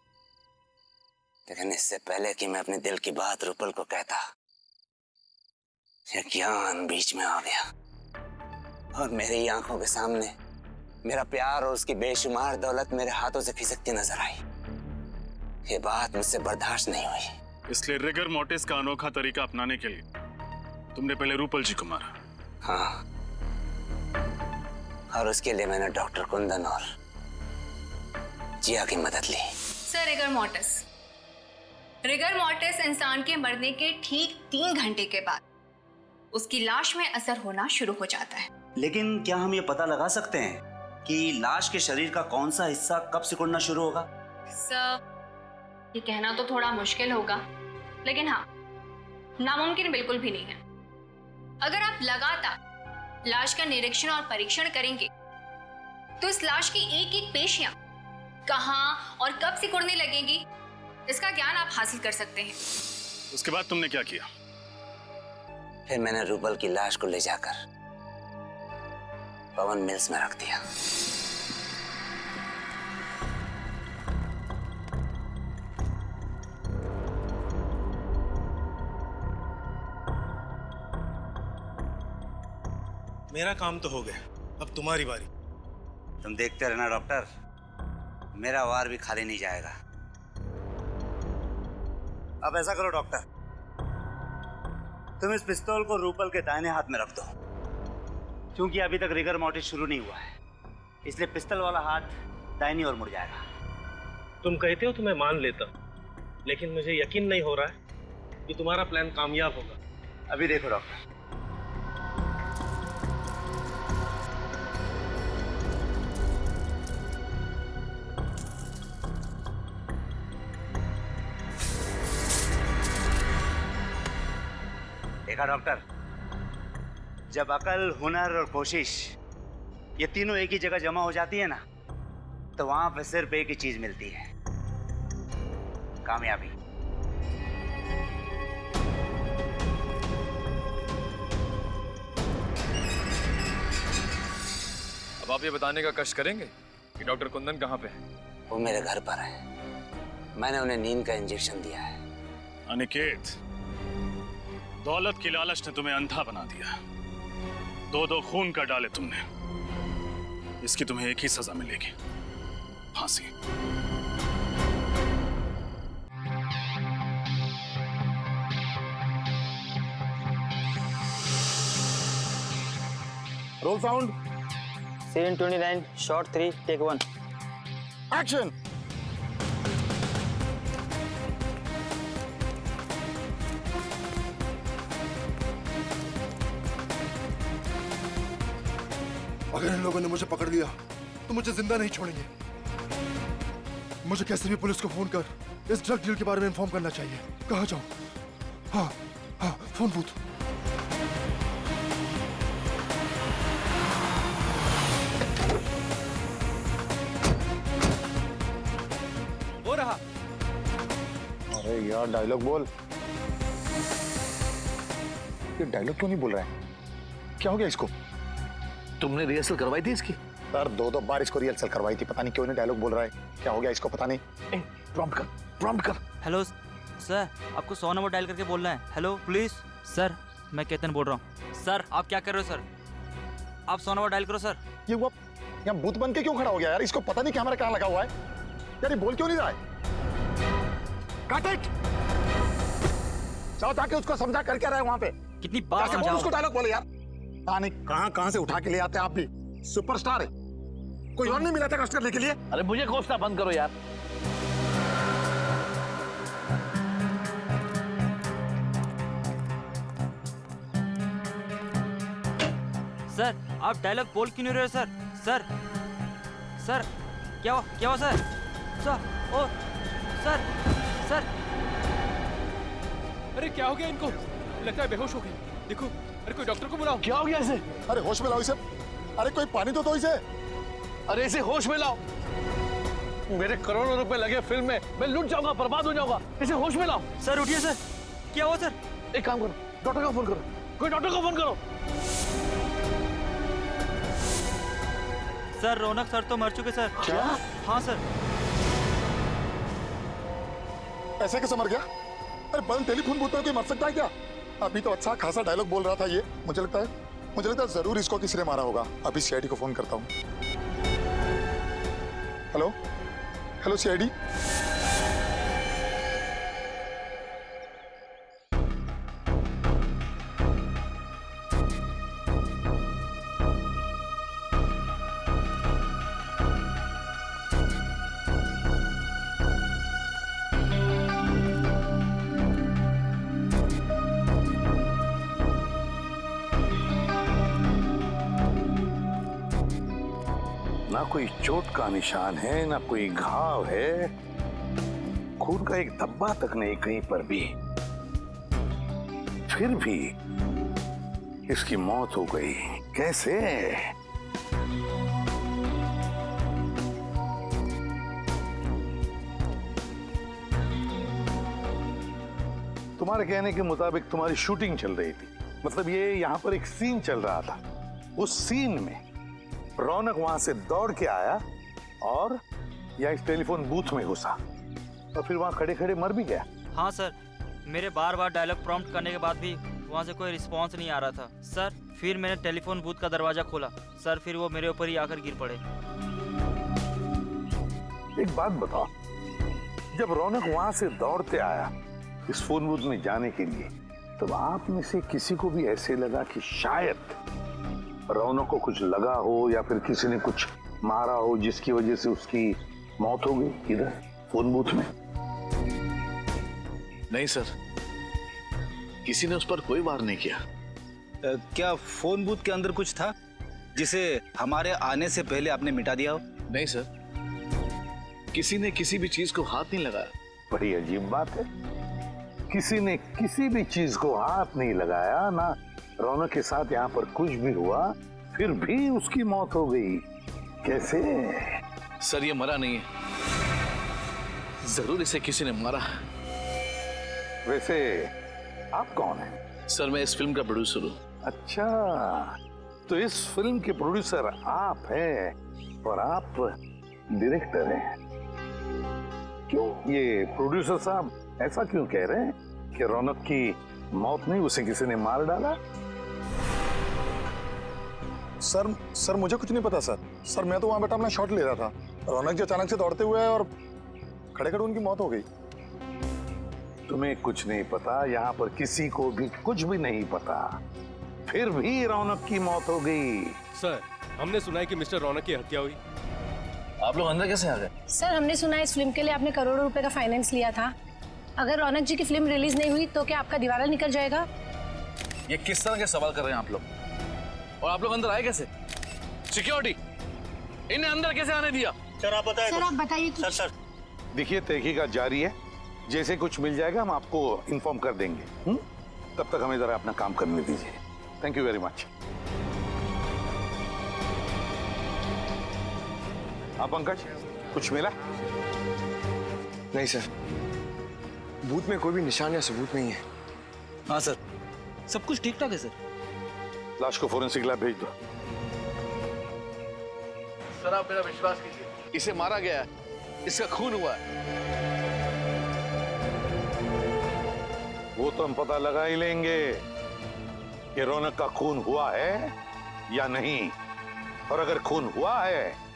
लेकिन इससे पहले कि मैं अपने दिल की बात रूपल को कहता, यह ज्ञान बीच में आ गया और मेरी आंखों के सामने मेरा प्यार और उसकी बेशुमार दौलत मेरे हाथों से खिसकती नजर आई। ये बात मुझसे बर्दाश्त नहीं हुई। इसलिए रिगर मोर्टिस का अनोखा तरीका अपनाने के लिए तुमने पहले रूपल जी को मारा? हाँ, और उसके लिए मैंने डॉक्टर कुंदन और जिया की मदद ली। सर, रिगर मोर्टिस इंसान के मरने के ठीक 3 घंटे के बाद उसकी लाश में असर होना शुरू हो जाता है। लेकिन क्या हम ये पता लगा सकते हैं कि लाश के शरीर का कौन सा हिस्सा कब सिकुड़ना शुरू होगा? सर, ये कहना तो थोड़ा मुश्किल होगा, लेकिन हाँ, नामुमकिन बिल्कुल भी नहीं है। अगर आप लगातार लाश का निरीक्षण और परीक्षण करेंगे तो इस लाश की एक एक पेशियां कहां और कब सिकुड़ने लगेंगी, इसका ज्ञान आप हासिल कर सकते हैं। उसके बाद तुमने क्या किया? फिर मैंने रूपल की लाश को ले जाकर पवन मिल्स में रख दिया। मेरा काम तो हो गया, अब तुम्हारी बारी। तुम देखते रहना डॉक्टर, मेरा वार भी खाली नहीं जाएगा। अब ऐसा करो डॉक्टर, तुम इस पिस्तौल को रूपल के दाहिने हाथ में रख दो, क्योंकि अभी तक रिगर मोर्टिस शुरू नहीं हुआ है, इसलिए पिस्तौल वाला हाथ दाहिनी ओर मुड़ जाएगा। तुम कहते हो तो मैं मान लेता, लेकिन मुझे यकीन नहीं हो रहा है कि तुम्हारा प्लान कामयाब होगा। अभी देखो डॉक्टर, देखा डॉक्टर, जब अकल, हुनर और कोशिश ये तीनों एक ही जगह जमा हो जाती है ना, तो वहां पे सिर्फ एक ही चीज मिलती है, कामयाबी। अब आप ये बताने का कष्ट करेंगे कि डॉक्टर कुंदन कहाँ पे है? वो मेरे घर पर है, मैंने उन्हें नींद का इंजेक्शन दिया है। अनिकेत, दौलत की लालच ने तुम्हें अंधा बना दिया, दो खून कर डाले तुमने, इसकी तुम्हें एक ही सजा मिलेगी, फांसी। Roll sound. Scene 29 shot 3 take 1 action. अगर इन लोगों ने मुझे पकड़ लिया तो मुझे जिंदा नहीं छोड़ेंगे। मुझे कैसे भी पुलिस को फोन कर इस ड्रग डील के बारे में इन्फॉर्म करना चाहिए। कहाँ जाऊं? हाँ हाँ, फोन बूथ। हो रहा। अरे यार डायलॉग बोल। ये डायलॉग क्यों नहीं बोल रहा है? क्या हो गया इसको? तुमने रिहर्सल करवाई थी इसकी? सर दो बार इसको रिहर्सल करवाई थी, पता नहीं क्यों नहीं डायलॉग बोल रहा है। क्या हो गया इसको पता नहीं। प्रॉम्प्ट कर। हेलो सर, आपको 100 नंबर डायल करके बोलना है। Hello police. सर मैं केतन बोल रहा हूँ। सर आप क्या कर रहे हो सर? आप 100 नंबर डायल करो सर। ये वो यहाँ भूत बन के क्यों खड़ा हो गया यार? इसको पता नहीं कैमरा कहाँ लगा हुआ है यार, ये बोल क्यों नहीं रहा है? काट इट। जाओ जाके उसको समझा कर क्या रहा है वहाँ पे। कितनी बार समझाऊं? उसको डायलॉग बोले यार। कहाँ से उठा के ले आते आप भी। सुपरस्टार है, कोई और नहीं मिला था कष्ट करने के लिए? अरे मुझे कोसना बंद करो यार। सर आप डायलॉग बोल क्यों नहीं रहे हो सर? सर सर क्या हुआ सर? सर ओ सर सर। अरे क्या हो गया इनको? लगता है बेहोश हो गए। देखो, अरे कोई डॉक्टर को बुलाओ। क्या हो गया इसे? अरे होश में लाओ इसे। अरे कोई पानी तो दो इसे। अरे इसे होश में लाओ। मेरे करोड़ों रुपए लगे फिल्म में, मैं लूट जाऊंगा, बर्बाद हो जाऊंगा। इसे होश में लाओ। सर उठिए सर। क्या हुआ सर? एक काम करो, डॉक्टर को फोन करो। कोई डॉक्टर को फोन करो। सर रौनक सर तो मर चुके सर। क्या? हाँ सर। ऐसे कैसे मर गया? अरे बल टेलीफोन बूथ में कोई मर सकता है क्या? अभी तो अच्छा खासा डायलॉग बोल रहा था ये। मुझे लगता है जरूर इसको किसी ने मारा होगा। अभी सीआईडी को फोन करता हूँ। Hello CID. ना कोई चोट का निशान है, ना कोई घाव है, खून का एक धब्बा तक नहीं कहीं पर भी। फिर भी इसकी मौत हो गई कैसे? तुम्हारे कहने के मुताबिक तुम्हारी शूटिंग चल रही थी, मतलब ये यहाँ पर एक सीन चल रहा था। उस सीन में रौनक वहां से दौड़ के आया और या इस टेलीफोन बूथ में घुसा और फिर वहां खड़े खड़े मर भी गया। हाँ सर, मेरे बार बार डायलॉग प्रॉम्प्ट करने के बाद भी वहाँ से कोई रिस्पांस नहीं आ रहा था सर। फिर मैंने टेलीफोन बूथ का दरवाजा खोला सर, फिर वो मेरे ऊपर ही आकर गिर पड़े। एक बात बताओ, जब रौनक वहां से दौड़ते आया इस फोन बूथ में जाने के लिए, तब आप में से किसी को भी ऐसे लगा कि शायद रौनक को कुछ लगा हो या फिर किसी ने कुछ मारा हो जिसकी वजह से उसकी मौत हो गई इधर फोन बूथ में? नहीं सर, किसी ने उस पर कोई वार नहीं किया। क्या फोन बूथ के अंदर कुछ था जिसे हमारे आने से पहले आपने मिटा दिया हो? नहीं सर, किसी ने किसी भी चीज को हाथ नहीं लगाया। बड़ी अजीब बात है, किसी ने किसी भी चीज को हाथ नहीं लगाया, ना रौनक के साथ यहाँ पर कुछ भी हुआ, फिर भी उसकी मौत हो गई। कैसे? सर ये मरा नहीं है, जरूर इसे किसी ने मारा। वैसे आप कौन हैं? सर मैं इस फिल्म का प्रोड्यूसर हूँ। अच्छा, तो इस फिल्म के प्रोड्यूसर आप हैं और आप डायरेक्टर हैं। क्यों ये प्रोड्यूसर साहब ऐसा क्यों कह रहे हैं कि रौनक की मौत नहीं, उसे किसी ने मार डाला? सर मुझे कुछ नहीं पता सर मैं तो वहां बैठा अपना शॉट ले रहा था। रौनक जी अचानक से दौड़ते हुए और खड़े खड़े उनकी मौत हो गई। तुम्हें कुछ नहीं पता, यहाँ पर किसी को भी कुछ भी नहीं पता, फिर भी रौनक की मौत हो गई। सर हमने सुना है कि मिस्टर रौनक की हत्या हुई। आप लोग अंदर कैसे आ गए? सर हमने सुना है इस फिल्म के लिए आपने करोड़ों रुपए का फाइनेंस लिया था। अगर रौनक जी की फिल्म रिलीज नहीं हुई तो क्या आपका दिवाला निकल जाएगा? ये किस तरह के सवाल कर रहे हैं आप लोग? और आप लोग अंदर आए कैसे? सिक्योरिटी इन्हें अंदर कैसे आने दिया? सर आप बताइए। सर आप बताइए। सर देखिए तहकीकात जारी है, जैसे कुछ मिल जाएगा हम आपको इन्फॉर्म कर देंगे। तब तक हमें जरा अपना काम करने दीजिए। Thank you very much. आप पंकज, कुछ मिला? नहीं सर, बूथ में कोई भी निशान या सबूत नहीं है। हाँ सर, सब कुछ ठीक ठाक है सर। लाश को फोरेंसिक लैब भेज दो। सर आप मेरा विश्वास कीजिए, इसे मारा गया है, इसका खून हुआ है। वो तो हम पता लगा ही लेंगे कि रौनक का खून हुआ है या नहीं, और अगर खून हुआ है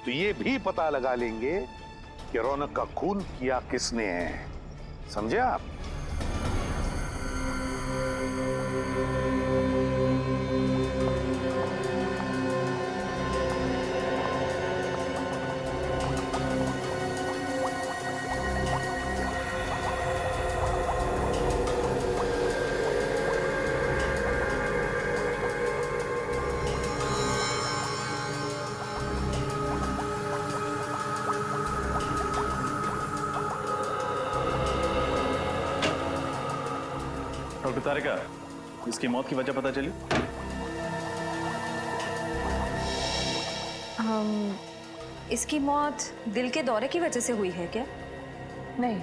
तो ये भी पता लगा लेंगे कि रौनक का खून किया किसने है। समझे आप? डॉक्टर तारिका, इसकी मौत की वजह पता चली? इसकी मौत दिल के दौरे की वजह से हुई है क्या? नहीं।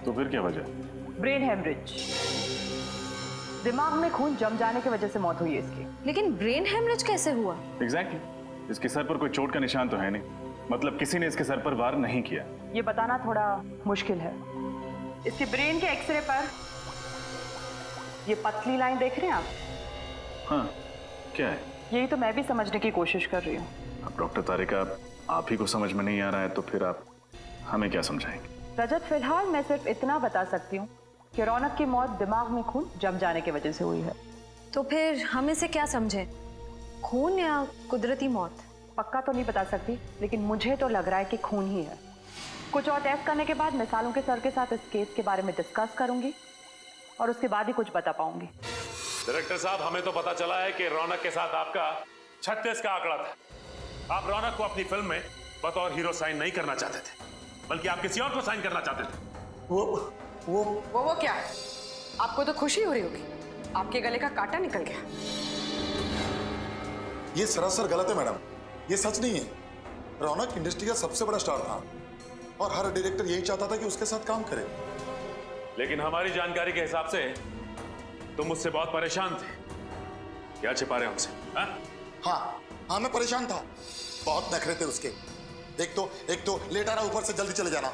तो फिर क्या वजह? ब्रेन हेमरेज, दिमाग में खून जम जाने की वजह से मौत हुई है इसकी। लेकिन ब्रेन हेमरेज कैसे हुआ? एग्जैक्टली, इसके सर पर कोई चोट का निशान तो है नहीं, मतलब किसी ने इसके सर पर वार नहीं किया। ये बताना थोड़ा मुश्किल है। इसके ब्रेन के एक्सरे पर ये पतली लाइन देख रहे हैं आप? हाँ, क्या है? यही तो मैं भी समझने की कोशिश कर रही हूँ। अब डॉक्टर तारिका, आप ही को समझ में नहीं आ रहा है तो फिर आप हमें क्या समझाएंगे? रजत, फिलहाल मैं सिर्फ इतना बता सकती हूँ कि रौनक की मौत दिमाग में खून जम जाने की वजह से हुई है। तो फिर हम इसे क्या समझे, खून या कुदरती मौत? पक्का तो नहीं बता सकती, लेकिन मुझे तो लग रहा है कि खून ही है। कुछ और टेस्ट करने के बाद मैं सालों के सर के साथ इस केस के बारे में डिस्कस करूंगी और उसके बाद ही कुछ बता पाऊंगी। डायरेक्टर साहब, हमें तो पता चला है कि रौनक के साथ आपका 36 का आंकड़ा था। आप रौनक को अपनी फिल्म में बतौर हीरो साइन नहीं करना चाहते थे, बल्कि आप किसी और को साइन करना चाहते थे। वो क्या? आपको तो खुशी हो रही होगी, आपके गले का कांटा निकल गया। ये सरासर गलत है मैडम, ये सच नहीं है। रौनक इंडस्ट्री का सबसे बड़ा स्टार था और हर डायरेक्टर यही चाहता था कि उसके साथ काम करे। लेकिन हमारी जानकारी के हिसाब से तुम मुझसे बहुत परेशान थे। क्या छिपा रहे हमसे? हाँ, मैं परेशान था, बहुत नखरे थे उसके। एक तो लेट आना, ऊपर से जल्दी चले जाना,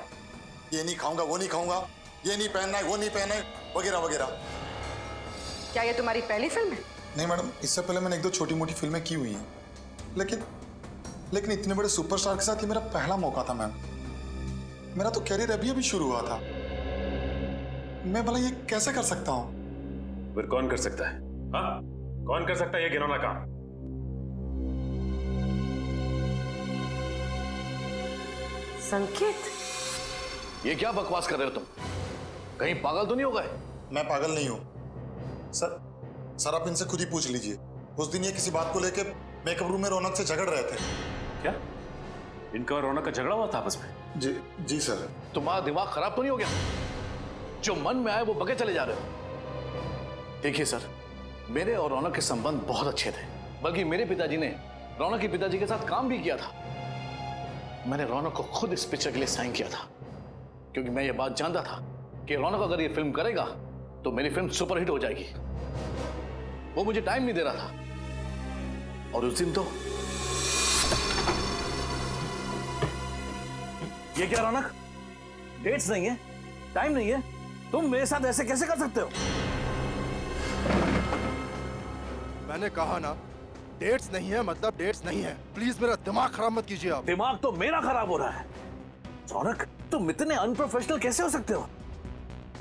ये नहीं खाऊंगा, वो नहीं खाऊंगा, ये नहीं पहनना है, वो नहीं पहनना है, वगैरह वगैरह। क्या ये तुम्हारी पहली फिल्म है? नहीं मैडम, इससे पहले मैंने 1-2 छोटी मोटी फिल्में की हुई हैं, लेकिन इतने बड़े सुपरस्टार के साथ ये मेरा पहला मौका था मैम। मेरा तो कैरियर अभी अभी शुरू हुआ था। मैं भला ये कैसे कर सकता हूँ? फिर कौन कर सकता है? हाँ, कौन कर सकता है ये घिनौना काम? संकेत, ये क्या बकवास कर रहे हो तुम? कहीं पागल तो नहीं हो गए? मैं पागल नहीं हूँ सर आप इनसे खुद ही पूछ लीजिए। उस दिन ये किसी बात को लेकर मेकअप रूम में रौनक से झगड़ रहे थे। क्या इनका और रौनक का झगड़ा हुआ था आपस में? जी सर। तुम्हारा दिमाग खराब तो नहीं हो गया? जो मन में आए वो बगे चले जा रहे हो। देखिए सर, मेरे और रौनक के संबंध बहुत अच्छे थे, बल्कि मेरे पिताजी ने रौनक के पिताजी के साथ काम भी किया था। मैंने रौनक को खुद इस पिक्चर के लिए साइन किया था, क्योंकि मैं ये बात जानता था कि रौनक अगर ये फिल्म करेगा तो मेरी फिल्म सुपरहिट हो जाएगी। वो मुझे टाइम नहीं दे रहा था, और उस दिन तो ये क्या रौनक, डेट्स नहीं है, टाइम नहीं है, तुम मेरे साथ ऐसे कैसे कर सकते हो? मैंने कहा ना, डेट्स नहीं है मतलब डेट्स नहीं है। प्लीज मेरा दिमाग खराब मत कीजिए आप। दिमाग तो मेरा खराब हो रहा है। रौनक, तुम इतने अनप्रोफेशनल कैसे हो सकते हो?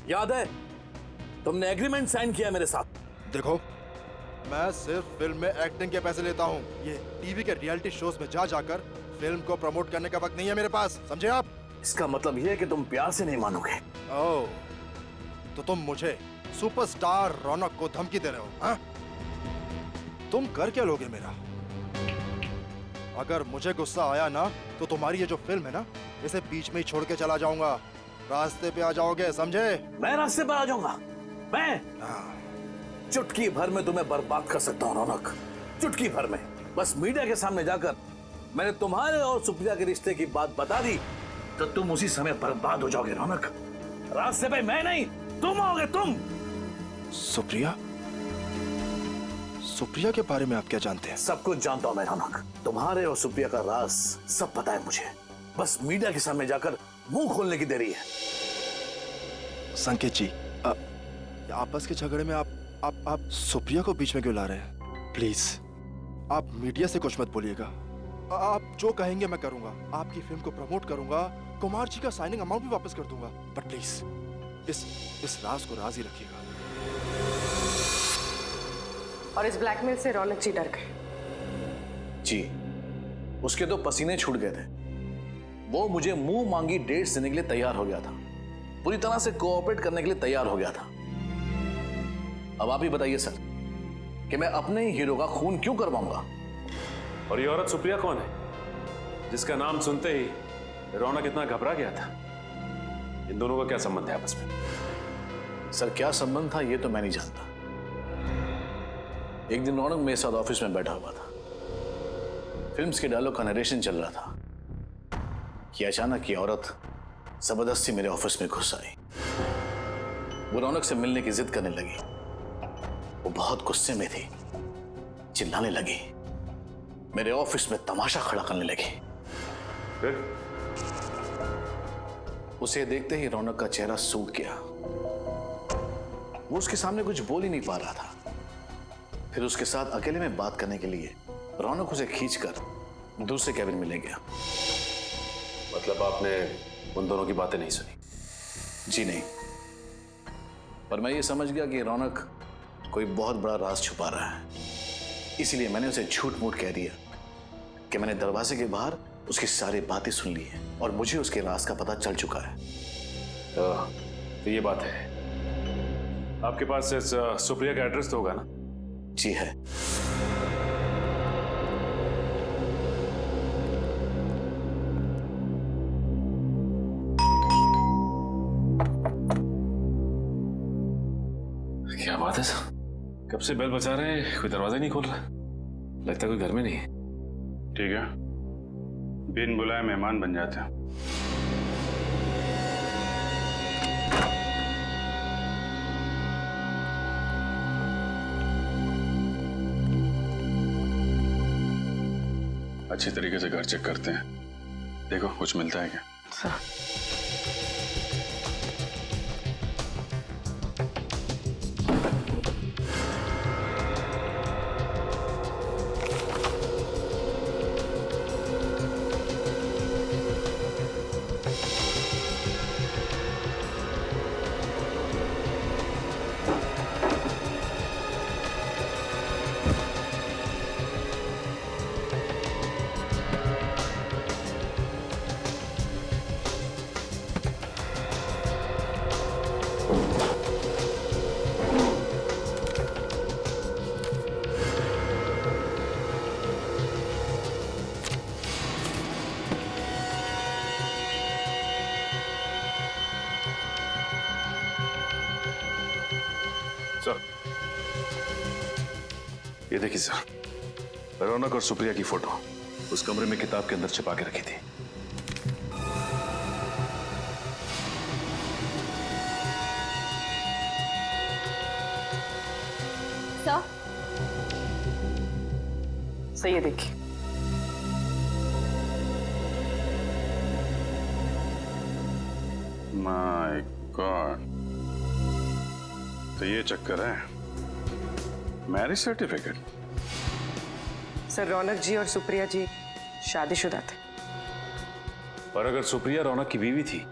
याद है तुमने एग्रीमेंट साइन किया मेरे साथ। देखो, मैं सिर्फ फिल्म में एक्टिंग के पैसे लेता हूँ। ये टीवी के रियलिटी शोज में जा जाकर फिल्म को प्रमोट करने का वक्त नहीं है मेरे पास, समझे आप? इसका मतलब यह है कि तुम प्यार से नहीं मानोगे। ओह, तो तुम मुझे सुपरस्टार रौनक को धमकी दे रहे हो? हाँ? तुम कर क्या लोगे मेरा? अगर मुझे गुस्सा आया ना तो तुम्हारी ये जो फिल्म है ना, इसे बीच में ही छोड़ के चला जाऊंगा। रास्ते पे आ जाओगे, समझे? मैं रास्ते पर आ जाऊंगा? मैं चुटकी भर में तुम्हें बर्बाद कर सकता हूँ रौनक, चुटकी भर में। बस मीडिया के सामने जाकर मैंने तुम्हारे और सुप्रिया के रिश्ते की बात बता दी तो तुम उसी समय बर्बाद हो जाओगे रौनक। रास्ते पे मैं नहीं, तुम आओगे, तुम। सुप्रिया? सुप्रिया के बारे में आप क्या जानते हैं? सब कुछ जानता हूं मैं रौनक। तुम्हारे और सुप्रिया का राज सब पता है मुझे। बस मीडिया के सामने जाकर मुंह खोलने की देरी है। संकेत जी, आपस के झगड़े में आप सुप्रिया को बीच में क्यों ला रहे हैं? प्लीज आप मीडिया से कुछ मत बोलिएगा। आप जो कहेंगे मैं करूंगा। आपकी फिल्म को प्रमोट करूंगा, कुमार जी का साइनिंग अमाउंट भी वापस कर दूंगा। बट प्लीज इस राज को राज ही रखिएगा। और इस ब्लैकमेल से रौनक जी डर गए? जी, उसके तो पसीने छूट गए थे। वो मुझे मुंह मांगी डेट्स देने के लिए तैयार हो गया था, पूरी तरह से कोऑपरेट करने के लिए तैयार हो गया था। अब आप ही बताइए सर कि मैं अपने ही हीरो का खून क्यों करवाऊंगा? और ये औरत सुप्रिया कौन है जिसका नाम सुनते ही रौनक इतना घबरा गया था? इन दोनों का क्या संबंध है आपस में? सर, क्या संबंध था ये तो मैं नहीं जानता। एक दिन रौनक मेरे साथ ऑफिस में बैठा हुआ था, फिल्म्स के डायलॉग का नरेशन चल रहा था कि अचानक ये औरत जबरदस्ती मेरे ऑफिस में घुस आई। वो रौनक से मिलने की जिद करने लगी। वो बहुत गुस्से में थी, चिल्लाने लगी, मेरे ऑफिस में तमाशा खड़ा करने लगी। फिर उसे देखते ही रौनक का चेहरा सूख गया। वो उसके सामने कुछ बोल ही नहीं पा रहा था। फिर उसके साथ अकेले में बात करने के लिए रौनक उसे खींचकर दूसरे कैबिन में ले गया। मतलब आपने उन दोनों की बातें नहीं सुनी? जी नहीं, पर मैं ये समझ गया कि रौनक कोई बहुत बड़ा राज छुपा रहा है। इसीलिए मैंने उसे झूठ मूठ कह दिया कि मैंने दरवाजे के बाहर उसकी सारी बातें सुन ली हैं और मुझे उसके राज का पता चल चुका है। तो ये बात है। आपके पास इस सुप्रिया का एड्रेस तो होगा ना? जी है। क्या बात है सर, कब से बेल बजा रहे हैं, कोई दरवाजा नहीं खोल रहा। लगता है कोई घर में नहीं है। ठीक है, बिन बुलाए मेहमान बन जाते हैं। अच्छी तरीके से घर चेक करते हैं, देखो कुछ मिलता है क्या। ये देखिए सर, रौनक और सुप्रिया की फोटो उस कमरे में किताब के अंदर छिपा के रखी थी। सर ये देखिए। माय गॉड, तो ये चक्कर है, मैरिज सर्टिफिकेट। सर रौनक जी और सुप्रिया जी शादीशुदा थे। पर अगर सुप्रिया रौनक की बीवी थी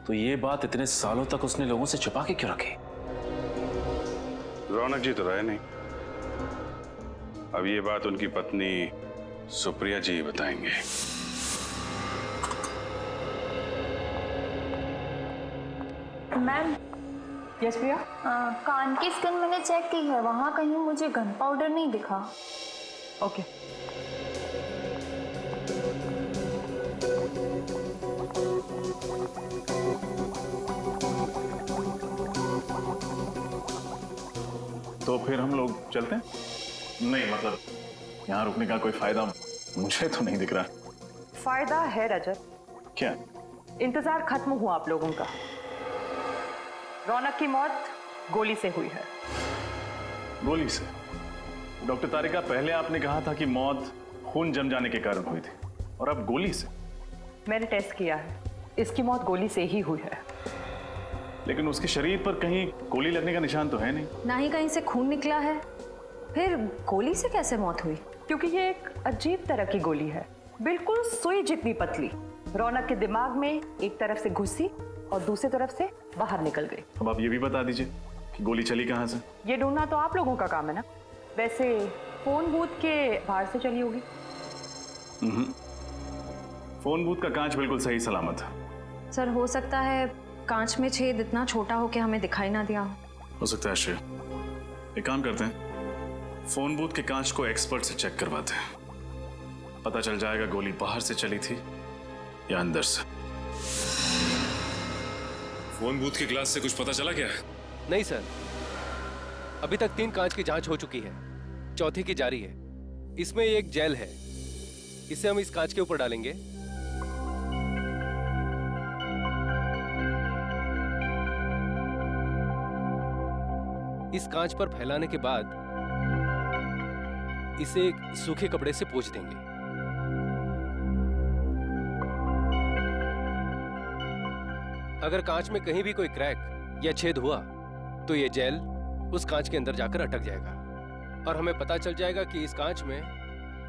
तो ये बात इतने सालों तक उसने लोगों से छुपा के क्यों रखी? रौनक जी तो रहे नहीं, अब ये बात उनकी पत्नी सुप्रिया जी बताएंगे। मैम। यस प्रिया। कान की स्किन मैंने चेक की है, वहाँ कहीं मुझे गन पाउडर नहीं दिखा। ओके। तो फिर हम लोग चलते हैं? नहीं मतलब यहाँ रुकने का कोई फायदा मुझे तो नहीं दिख रहा। फायदा है रजत। क्या? इंतजार खत्म हुआ आप लोगों का। रौनक की मौत गोली से हुई है। गोली से? डॉक्टर तारिका, पहले आपने कहा था कि मौत खून जम जाने के कारण हुई थी, और अब गोली से? मैंने टेस्ट किया है, इसकी मौत गोली से ही हुई है। लेकिन उसके शरीर पर कहीं गोली लगने का निशान तो है नहीं। ना ही कहीं से खून निकला है, फिर गोली से कैसे मौत हुई? क्योंकि ये एक अजीब तरह की गोली है, बिल्कुल सुई जितनी पतली। रौनक के दिमाग में एक तरफ से घुसी और दूसरी तरफ से बाहर निकल गई। अब आप ये भी बता दीजिए कि गोली चली कहाँ से? ये ढूंढना तो आप लोगों का काम है ना। वैसे फोन बूथ के बाहर से चली होगी। फोन बूथ का कांच बिल्कुल सही सलामत है। सर हो सकता है कांच में छेद इतना छोटा हो कि हमें दिखाई ना दिया हो सकता है श्रेया। एक काम करते हैं, फोन बूथ के कांच को एक्सपर्ट से चेक करवाते हैं, पता चल जाएगा गोली बाहर से चली थी या अंदर से। फोन बूथ के ग्लास से कुछ पता चला क्या? नहीं सर, अभी तक 3 कांच की जांच हो चुकी है, चौथी की जारी है। इसमें एक जेल है, इसे हम इस कांच के ऊपर डालेंगे। इस कांच पर फैलाने के बाद इसे एक सूखे कपड़े से पोंछ देंगे। अगर कांच में कहीं भी कोई क्रैक या छेद हुआ तो ये जेल उस कांच के अंदर जाकर अटक जाएगा और हमें पता चल जाएगा कि इस कांच में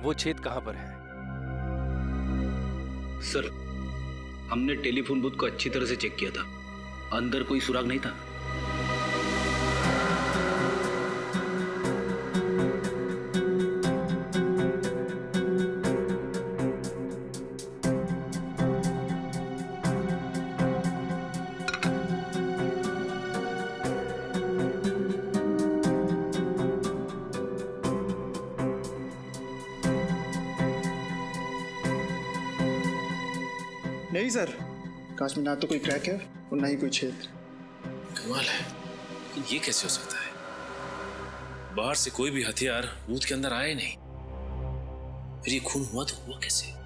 वो छेद कहां पर है। सर, हमने टेलीफोन बूथ को अच्छी तरह से चेक किया था, अंदर कोई सुराग नहीं था। नहीं सर, कांच में ना तो कोई क्रैक है और ना ही कोई छेद। कमाल है, ये कैसे हो सकता है? बाहर से कोई भी हथियार बूथ के अंदर आया ही नहीं, फिर ये खून हुआ तो हुआ कैसे?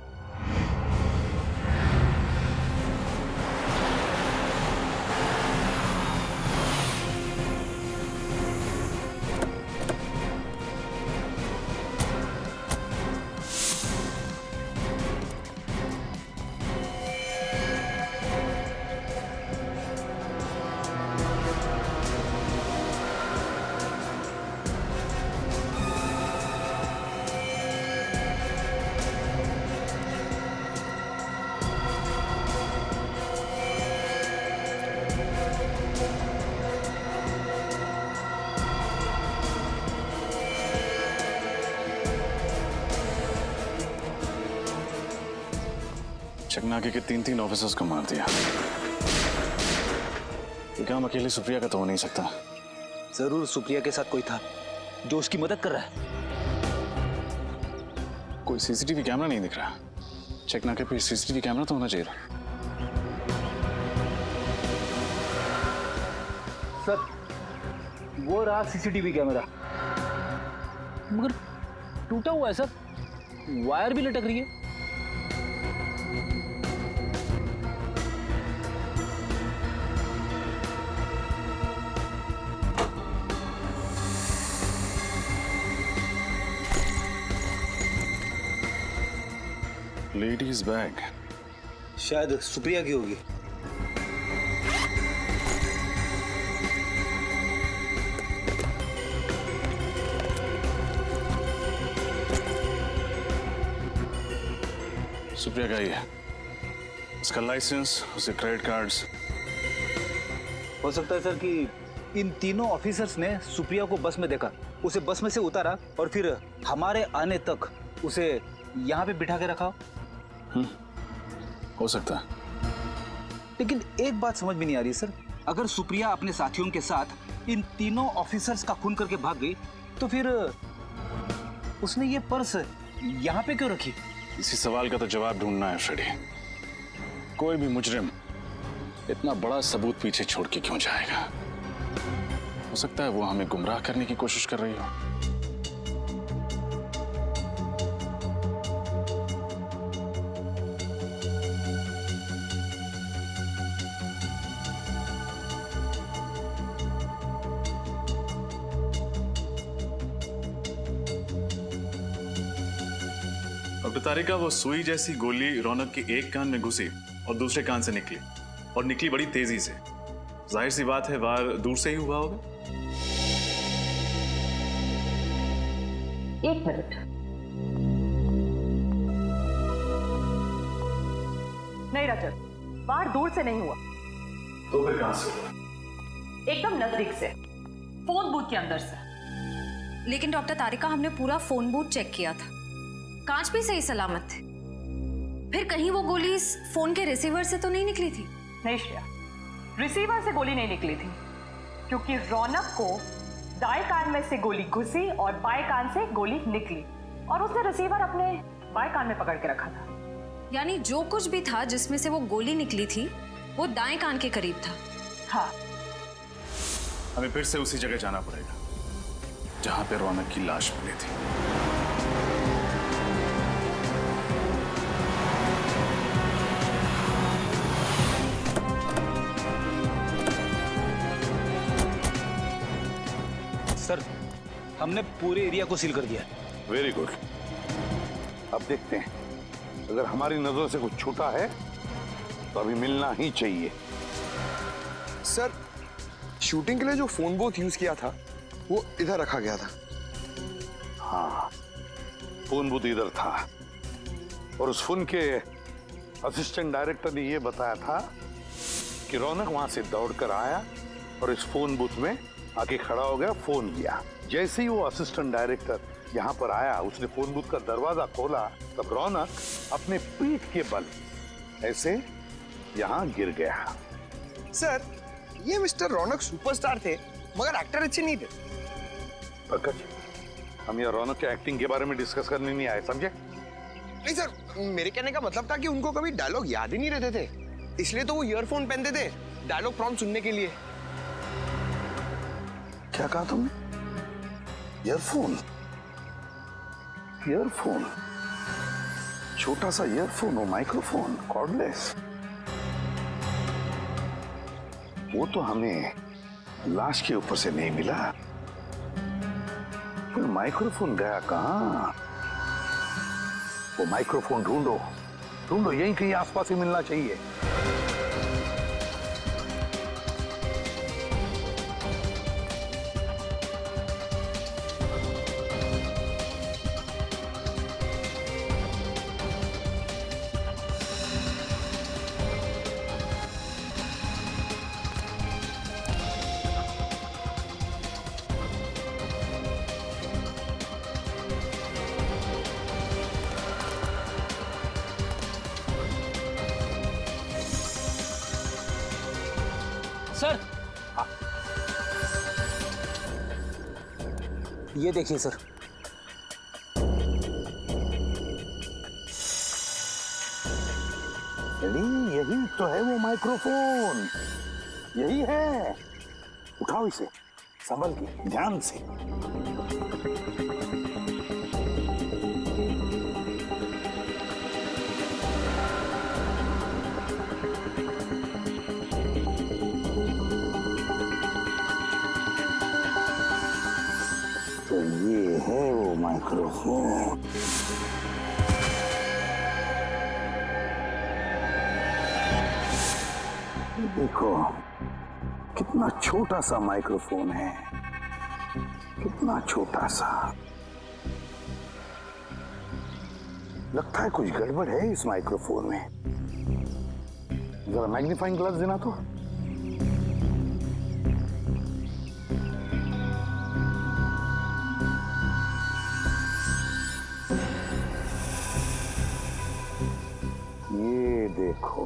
चकनाके के 3 ऑफिसर्स को मार दिया। ये काम अकेले सुप्रिया का तो हो नहीं सकता। जरूर सुप्रिया के साथ कोई था जो उसकी मदद कर रहा है। कोई सीसीटीवी कैमरा नहीं दिख रहा। चकनाके पे सीसीटीवी कैमरा तो होना चाहिए। सर, वो रहा सीसीटीवी कैमरा। मगर टूटा हुआ है सर, वायर भी लटक रही है। लेडीज बैग, शायद सुप्रिया की होगी। सुप्रिया का ही है, उसका लाइसेंस, उसके क्रेडिट कार्ड्स। हो सकता है सर कि इन तीनों ऑफिसर्स ने सुप्रिया को बस में देखा, उसे बस में से उतारा और फिर हमारे आने तक उसे यहाँ पे बिठा के रखा। हो सकता है। लेकिन एक बात समझ में नहीं आ रही सर, अगर सुप्रिया अपने साथियों के साथ इन तीनों ऑफिसर्स का खून करके भाग गई तो फिर उसने ये पर्स यहाँ पे क्यों रखी? इसी सवाल का तो जवाब ढूंढना है फ्रेडी। कोई भी मुजरिम इतना बड़ा सबूत पीछे छोड़ के क्यों जाएगा? हो सकता है वो हमें गुमराह करने की कोशिश कर रही हो। डॉक्टर तारिका, वो सुई जैसी गोली रौनक की एक कान में घुसी और दूसरे कान से निकली, और निकली बड़ी तेजी से। जाहिर सी बात है वार दूर से ही हुआ होगा। एक मिनट, नहीं रजत, वार दूर से नहीं हुआ। तो फिर कहां से हुआ? एकदम नजदीक से, फोन बूथ के अंदर से। लेकिन डॉक्टर तारिका, हमने पूरा फोन बूथ चेक किया था, कांच भी सही सलामत थे। फिर कहीं वो गोली इस फोन के रिसीवर से तो नहीं निकली थी? नहीं श्रेया, रिसीवर से गोली नहीं निकली थी, क्योंकि रौनक को दाएं कान में से गोली घुसी और बाएं कान से गोली निकली, और उसने रिसीवर अपने बाएं कान में पकड़ के रखा था। यानी जो कुछ भी था जिसमें से वो गोली निकली थी वो दाएं कान के करीब था। हाँ। हमें फिर से उसी जगह जाना पड़ेगा जहां पे रौनक की लाश मिली थी। सर, हमने पूरे एरिया को सील कर दिया है। Very good. अब देखते हैं, अगर हमारी नजरों से कुछ छूटा है तो अभी मिलना ही चाहिए। सर, शूटिंग के लिए जो फोन बूथ यूज किया था वो इधर रखा गया था। हाँ, फोन बूथ इधर था, और उस फोन के असिस्टेंट डायरेक्टर ने यह बताया था कि रौनक वहां से दौड़कर आया और इस फोन बूथ में आके खड़ा हो गया, फोन किया। जैसे ही वो असिस्टेंट डायरेक्टर यहाँ पर आया, उसने फोन बूथ का दरवाजा खोला, तब रौनक अपने पीठ के बल ऐसे यहाँ गिर गया। सर, ये मिस्टर रौनक सुपरस्टार थे, मगर एक्टर अच्छे नहीं थे। पंकज, हम यहाँ रौनक के एक्टिंग के बारे में डिस्कस करने नहीं आए, समझे? नहीं सर, मेरे कहने का मतलब था कि उनको कभी डायलॉग याद ही नहीं रहते थे, इसलिए तो वो ईयरफोन पहनते थे डायलॉग प्रॉम्प्ट सुनने के लिए। क्या कहा तुमने? ईयरफोन? ईयरफोन? छोटा सा ईयरफोन और माइक्रोफोन, कॉर्डलेस। वो तो हमें लाश के ऊपर से नहीं मिला, फिर माइक्रोफोन गया कहां? वो माइक्रोफोन ढूंढो, ढूंढो, यहीं कहीं आसपास ही मिलना चाहिए। सर, ये देखिए सर। यही तो है वो माइक्रोफोन, यही है। उठाओ इसे, संभल के, ध्यान से। माइक्रोफोन। देखो कितना छोटा सा माइक्रोफोन है, कितना छोटा सा। लगता है कुछ गड़बड़ है इस माइक्रोफोन में। जरा मैग्नीफाइंग ग्लास देना तो। ये देखो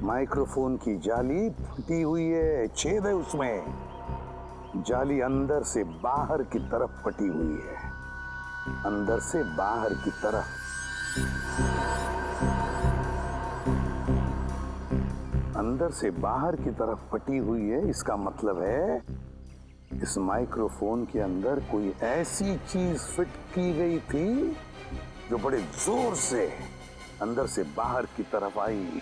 माइक्रोफोन की जाली फटी हुई है, छेद है उसमें। जाली अंदर से बाहर की तरफ फटी हुई है, अंदर से बाहर की तरफ। अंदर से बाहर की तरफ फटी हुई है। इसका मतलब है इस माइक्रोफोन के अंदर कोई ऐसी चीज फिट की गई थी जो बड़े जोर से अंदर से बाहर की तरफ आई।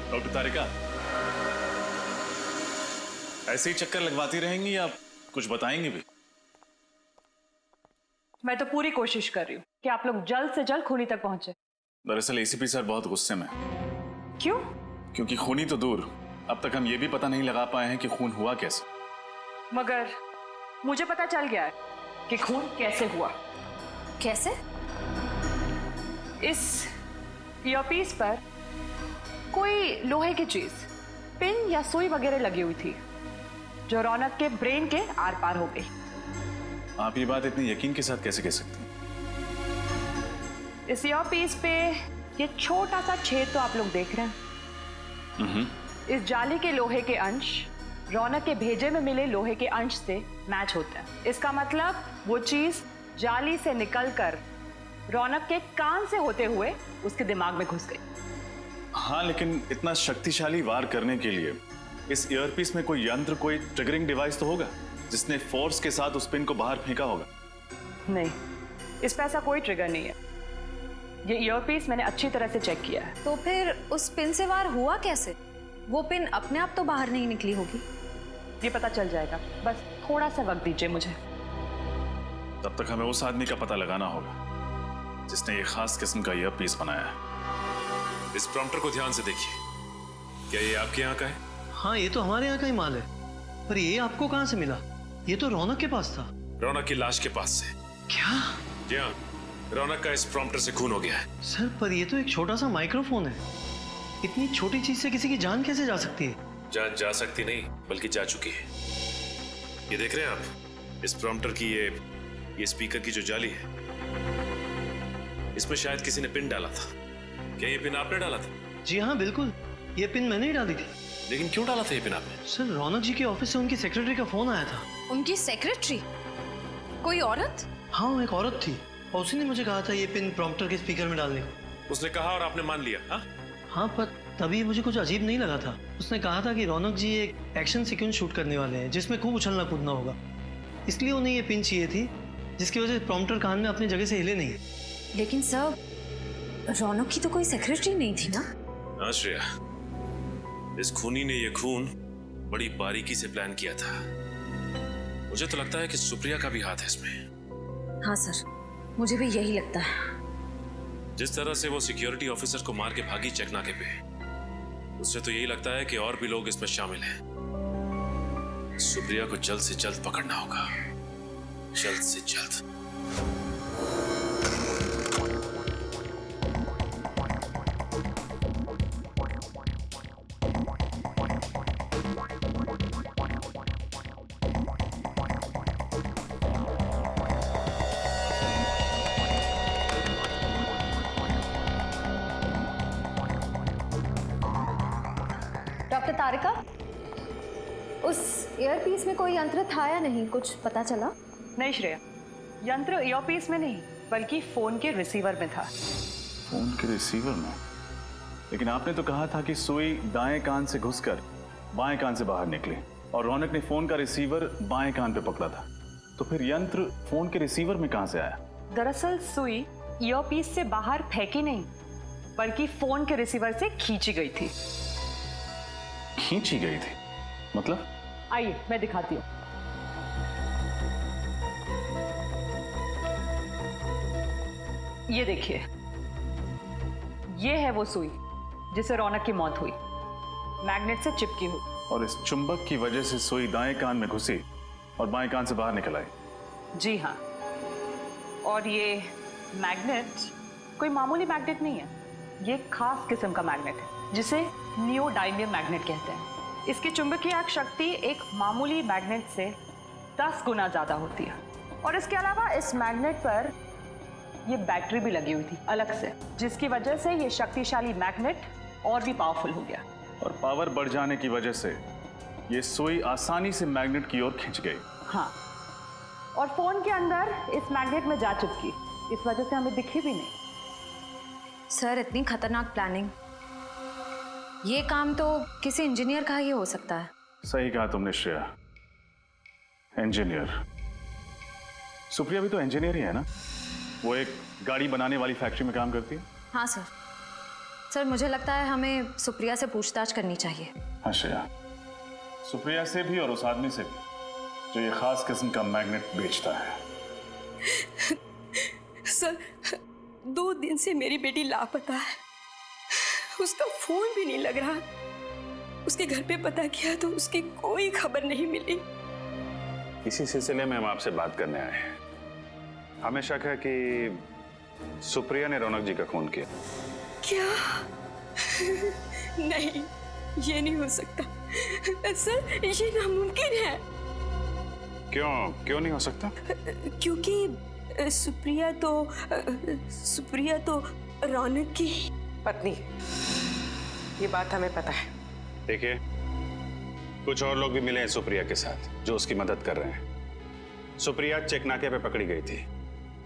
डॉक्टर तारिका, ऐसे ही चक्कर लगवाती रहेंगी या कुछ बताएंगी भी? मैं तो पूरी कोशिश कर रही हूँ कि आप लोग जल्द से जल्द खूनी तक पहुंचे। दरअसल एसीपी सर बहुत गुस्से में। क्यों? क्योंकि खूनी तो दूर, अब तक हम ये भी पता नहीं लगा पाए हैं कि खून हुआ कैसे। मगर मुझे पता चल गया है कि खून कैसे हुआ। कैसे? इस ईयरपीस पर कोई लोहे की चीज, पिन या सुई वगैरह लगी हुई थी जो रौनक के ब्रेन के आर पार हो गई। आप ये बात इतनी यकीन के साथ कैसे कह सकते हैं? इस ईयरपीस पे ये छोटा सा छेद तो आप लोग देख रहे हैं। इस जाली के लोहे के अंश रौनक के भेजे में मिले लोहे के अंश से मैच होते हैं। इसका मतलब वो चीज जाली से निकलकर रौनक के कान से होते हुए उसके दिमाग में घुस गई। हाँ, लेकिन इतना शक्तिशाली वार करने के लिए इस ईयरपीस में कोई यंत्र, कोई ट्रिगरिंग डिवाइस तो होगा जिसने फोर्स के साथ उस पिन को बाहर फेंका होगा। नहीं, इस पे ऐसा कोई ट्रिगर नहीं है। ये ईयरपीस मैंने अच्छी तरह से चेक किया है। तो फिर उस पिन से वार हुआ कैसे? वो पिन अपने आप तो बाहर नहीं निकली होगी। ये पता चल जाएगा, बस थोड़ा सा वक्त दीजिए मुझे। तब तक हमें उस आदमी का पता लगाना होगा जिसने ये खास किस्म का ईयरपीस बनाया है। इस प्रॉम्प्टर को ध्यान से देखिए। क्या ये आपके यहाँ का है? हाँ, ये तो हमारे यहाँ का ही माल है। पर ये आपको कहाँ से मिला? ये तो रौनक के पास था। रौनक की लाश के पास से। क्या? जी हाँ, रौनक का इस प्रॉम्प्टर से खून हो गया है। सर, पर ये तो एक छोटा सा माइक्रोफोन है। इतनी छोटी चीज से किसी की जान कैसे जा सकती है? जान जा सकती नहीं, बल्कि जा चुकी है। ये देख रहे हैं आप, इस प्रॉम्प्टर की ये स्पीकर की जो जाली है, इसमें शायद किसी ने पिन डाला था। क्या ये पिन आपने डाला था? जी हाँ, बिल्कुल, ये पिन मैंने ही डाली थी। लेकिन क्यों डाला था ये पिन आपने? सर, रौनक जी के ऑफिस से उनकी सेक्रेटरी का फोन आया था। उनकी सेक्रेटरी? कोई औरत? हाँ, एक औरत थी और उसी ने मुझे कहा था ये पिन प्रॉम्प्टर के स्पीकर में डालने को। उसने कहा और आपने मान लिया? हाँ हाँ, पर तभी मुझे कुछ अजीब नहीं लगा था। उसने कहा था कि रौनक जी एक एक्शन सीक्वेंस शूट करने वाले हैं जिसमें खूब उछलना कूदना होगा, इसलिए उन्हें ये पिन चाहिए थी जिसकी वजह से प्रॉम्प्टर कान में अपनी जगह से हिले नहीं। लेकिन सर, रौनक की तो कोई सेक्रेटरी नहीं थी ना? हाँ श्रेया, इस खूनी ने ये खून बड़ी बारीकी से प्लान किया था। मुझे तो लगता है कि सुप्रिया का भी हाथ है इसमें। हाँ सर, मुझे भी यही लगता है। जिस तरह से वो सिक्योरिटी ऑफिसर को मार के भागी चेक नाके पे, उससे तो यही लगता है कि और भी लोग इसमें शामिल हैं। सुप्रिया को जल्द से जल्द पकड़ना होगा, जल्द से जल्द। डॉक्टर तारिका, उस ईयरपीस में कोई यंत्र था या नहीं, कुछ पता चला? नहीं श्रेया, यंत्र ईयरपीस में नहीं बल्कि फोन के रिसीवर में था। फोन के रिसीवर में? लेकिन आपने तो कहा था कि सुई दाएं कान से घुसकर बाएं कान से बाहर निकली और रौनक ने फोन का रिसीवर बाएं कान पे पकड़ा था, तो फिर यंत्र फोन के रिसीवर में कहां से आया? दरअसल सुई ईयरपीस से बाहर फेंकी नहीं बल्कि फोन के रिसीवर से खींची गई थी। खींची गई थी मतलब? आइए मैं दिखाती हूँ। ये देखिए, ये है वो सुई जिसे रौनक की मौत हुई, मैग्नेट से चिपकी हुई। और इस चुंबक की वजह से सुई दाएं कान में घुसी और बाएं कान से बाहर निकल आई। जी हाँ, और ये मैग्नेट कोई मामूली मैग्नेट नहीं है, ये एक खास किस्म का मैग्नेट है जिसे नियोडायमियम मैग्नेट कहते हैं। इसकी चुंबकीय शक्ति एक मामूली मैग्नेट से 10 गुना ज्यादा होती है। और इसके अलावा इस मैग्नेट पर ये बैटरी भी लगी हुई थी अलग से, जिसकी वजह से ये शक्तिशाली मैग्नेट और भी पावरफुल हो गया। और पावर बढ़ जाने की वजह से ये सुई आसानी से मैग्नेट की ओर खिंच गई। हाँ, और फोन के अंदर इस मैग्नेट में जा चिपकी, इस वजह से हमें दिखी भी नहीं। सर, इतनी खतरनाक प्लानिंग, ये काम तो किसी इंजीनियर का ही हो सकता है। सही कहा तुमने श्रेया, इंजीनियर। सुप्रिया भी तो इंजीनियर ही है ना? वो एक गाड़ी बनाने वाली फैक्ट्री में काम करती है। हाँ सर। सर, मुझे लगता है हमें सुप्रिया से पूछताछ करनी चाहिए। हाँ श्रेया, सुप्रिया से भी और उस आदमी से भी जो ये खास किस्म का मैग्नेट बेचता है। सर, 2 दिन से मेरी बेटी लापता है, उसका फोन भी नहीं लग रहा। उसके घर पे पता किया तो उसकी कोई खबर नहीं मिली। इसी सिलसिले में हम आपसे बात करने आए हैं। हमें शक है कि सुप्रिया ने रौनक जी का खून किया। क्या? नहीं, ये नहीं हो सकता सर, ये नामुमकिन है। क्यों नहीं हो सकता? क्योंकि सुप्रिया तो रौनक की पत्नी, ये बात हमें पता है। देखिए, कुछ और लोग भी मिले हैं सुप्रिया के साथ जो उसकी मदद कर रहे हैं। सुप्रिया चेक नाके पे पकड़ी गई थी,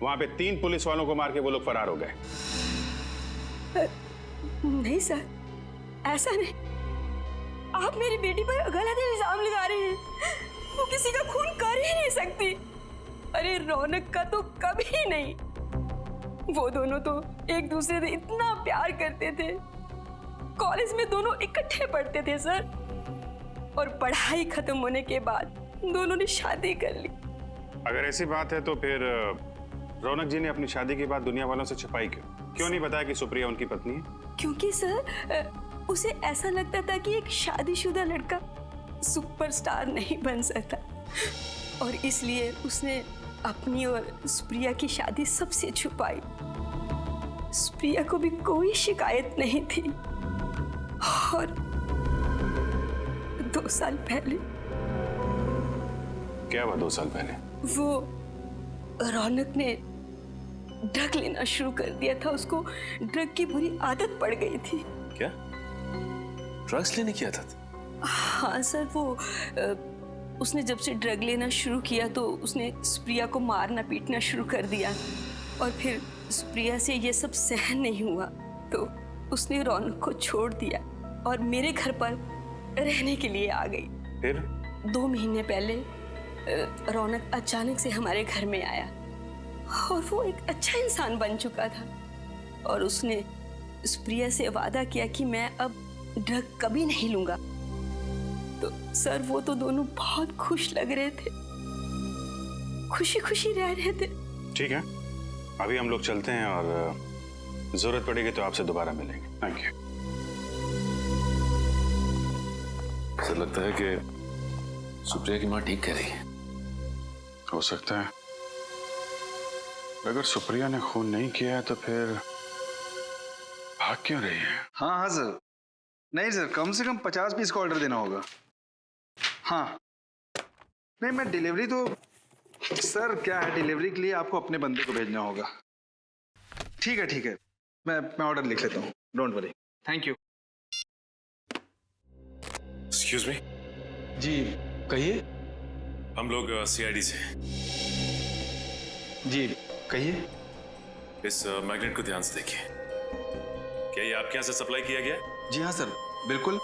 वहां पे 3 पुलिस वालों को मार के वो लोग फरार हो गए। नहीं सर, ऐसा नहीं। आप मेरी बेटी पर गलत इल्जाम लगा रहे हैं। वो किसी का खून कर ही नहीं सकती। अरे रौनक का तो कभी नहीं। वो दोनों तो एक दूसरे से इतना प्यार करते थे, कॉलेज में दोनों इकट्ठे पढ़ते थे सर, और पढ़ाई खत्म होने के बाद दोनों ने शादी कर ली। अगर ऐसी बात है तो फिर रौनक जी ने अपनी शादी की बात दुनिया वालों से छिपाई क्यों नहीं बताया कि सुप्रिया उनकी पत्नी है? क्योंकि सर, उसे ऐसा लगता था कि एक शादीशुदा लड़का सुपरस्टार नहीं बन सकता, और इसलिए उसने अपनी और सुप्रिया की शादी सबसे छुपाई। सुप्रिया को भी कोई शिकायत नहीं थी। और 2 साल पहले। क्या हुआ 2 साल पहले? वो रौनक ने ड्रग लेना शुरू कर दिया था। उसको ड्रग की बुरी आदत पड़ गई थी। क्या? ड्रग्स लेने की आदत? हाँ सर, वो उसने जब से ड्रग लेना शुरू किया तो उसने सुप्रिया को मारना पीटना शुरू कर दिया, और फिर सुप्रिया से ये सब सहन नहीं हुआ तो उसने रौनक को छोड़ दिया और मेरे घर पर रहने के लिए आ गई। फिर 2 महीने पहले रौनक अचानक से हमारे घर में आया, और वो एक अच्छा इंसान बन चुका था, और उसने सुप्रिया से वादा किया कि मैं अब ड्रग कभी नहीं लूंगा। तो सर, वो तो दोनों बहुत खुश लग रहे थे, खुशी खुशी रह रहे थे। ठीक है, अभी हम लोग चलते हैं और जरूरत पड़ेगी तो आपसे दोबारा मिलेंगे। Thank you. ऐसा लगता है कि सुप्रिया की माँ ठीक कह रही है। हो सकता है। अगर सुप्रिया ने खून नहीं किया है तो फिर भाग क्यों रही है? हाँ सर। नहीं सर, कम से कम 50 पीस का ऑर्डर देना होगा। हाँ नहीं, मैं डिलीवरी तो सर क्या है, डिलीवरी के लिए आपको अपने बंदे को भेजना होगा। ठीक है, मैं ऑर्डर लिख लेता हूँ, don't worry. Thank you. Excuse me. जी कहिए। हम लोग सीआईडी से। जी कहिए। इस मैग्नेट को ध्यान से देखिए। क्या ये आपके यहाँ से सप्लाई किया गया है? जी हाँ सर, बिल्कुल।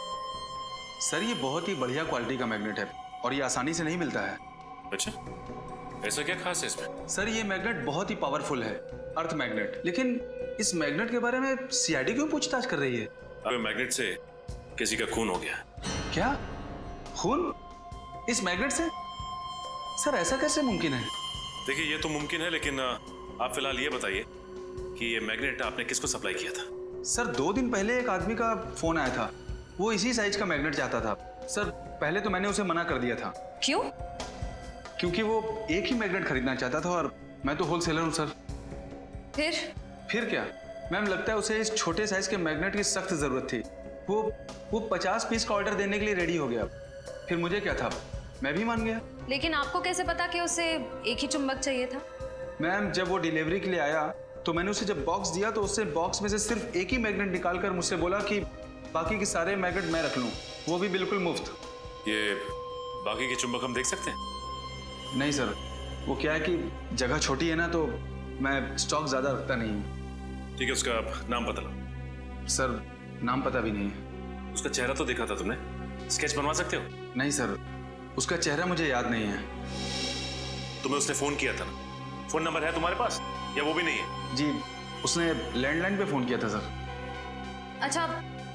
सर ये बहुत ही बढ़िया क्वालिटी का मैग्नेट है और ये आसानी से नहीं मिलता है। अच्छा, ऐसा क्या खास है इसमें? सर ये मैग्नेट बहुत ही पावरफुल है, अर्थ मैग्नेट। लेकिन इस मैग्नेट के बारे में सीआईडी क्यों पूछताछ कर रही है? अब मैग्नेट से किसी का खून हो गया। क्या? खून इस मैग्नेट से? सर ऐसा कैसे मुमकिन है? देखिए ये तो मुमकिन है, लेकिन आप फिलहाल ये बताइए कि ये मैग्नेट आपने किसको सप्लाई किया था? सर 2 दिन पहले एक आदमी का फोन आया था, वो इसी साइज का मैग्नेट चाहता था। सर पहले तो मैंने उसे मना कर दिया था। क्यों? क्योंकि वो एक ही मैग्नेट खरीदना चाहता था और मैं तो होलसेलर हूँ सर। फिर क्या मैम, लगता है उसे इस छोटे साइज के मैग्नेट की सख्त जरूरत थी। वो 50 पीस का ऑर्डर देने के लिए रेडी हो गया। फिर मुझे क्या था, मैं भी मान गया। लेकिन आपको कैसे पता कि उसे एक ही चुंबक चाहिए था? मैम जब वो डिलीवरी के लिए आया तो मैंने उसे जब बॉक्स दिया तो उससे बॉक्स में से सिर्फ एक ही मैग्नेट निकालकर मुझसे बोला कि बाकी के सारे मैग्नेट मैं रख लूं, वो भी बिल्कुल मुफ्त। ये बाकी के चुंबक हम देख सकते हैं? नहीं सर, वो क्या है कि जगह छोटी है ना, तो मैं स्टॉक ज्यादा रखता नहीं हूँ। ठीक है, उसका नाम बता लो। सर नाम पता भी नहीं है। उसका चेहरा तो देखा था तुमने, स्केच बनवा सकते हो? नहीं सर, उसका चेहरा मुझे याद नहीं है। तुम्हें उसने फोन किया था ना, फोन नंबर है तुम्हारे पास या वो भी नहीं है? जी उसने लैंडलाइन पे फोन किया था सर। अच्छा,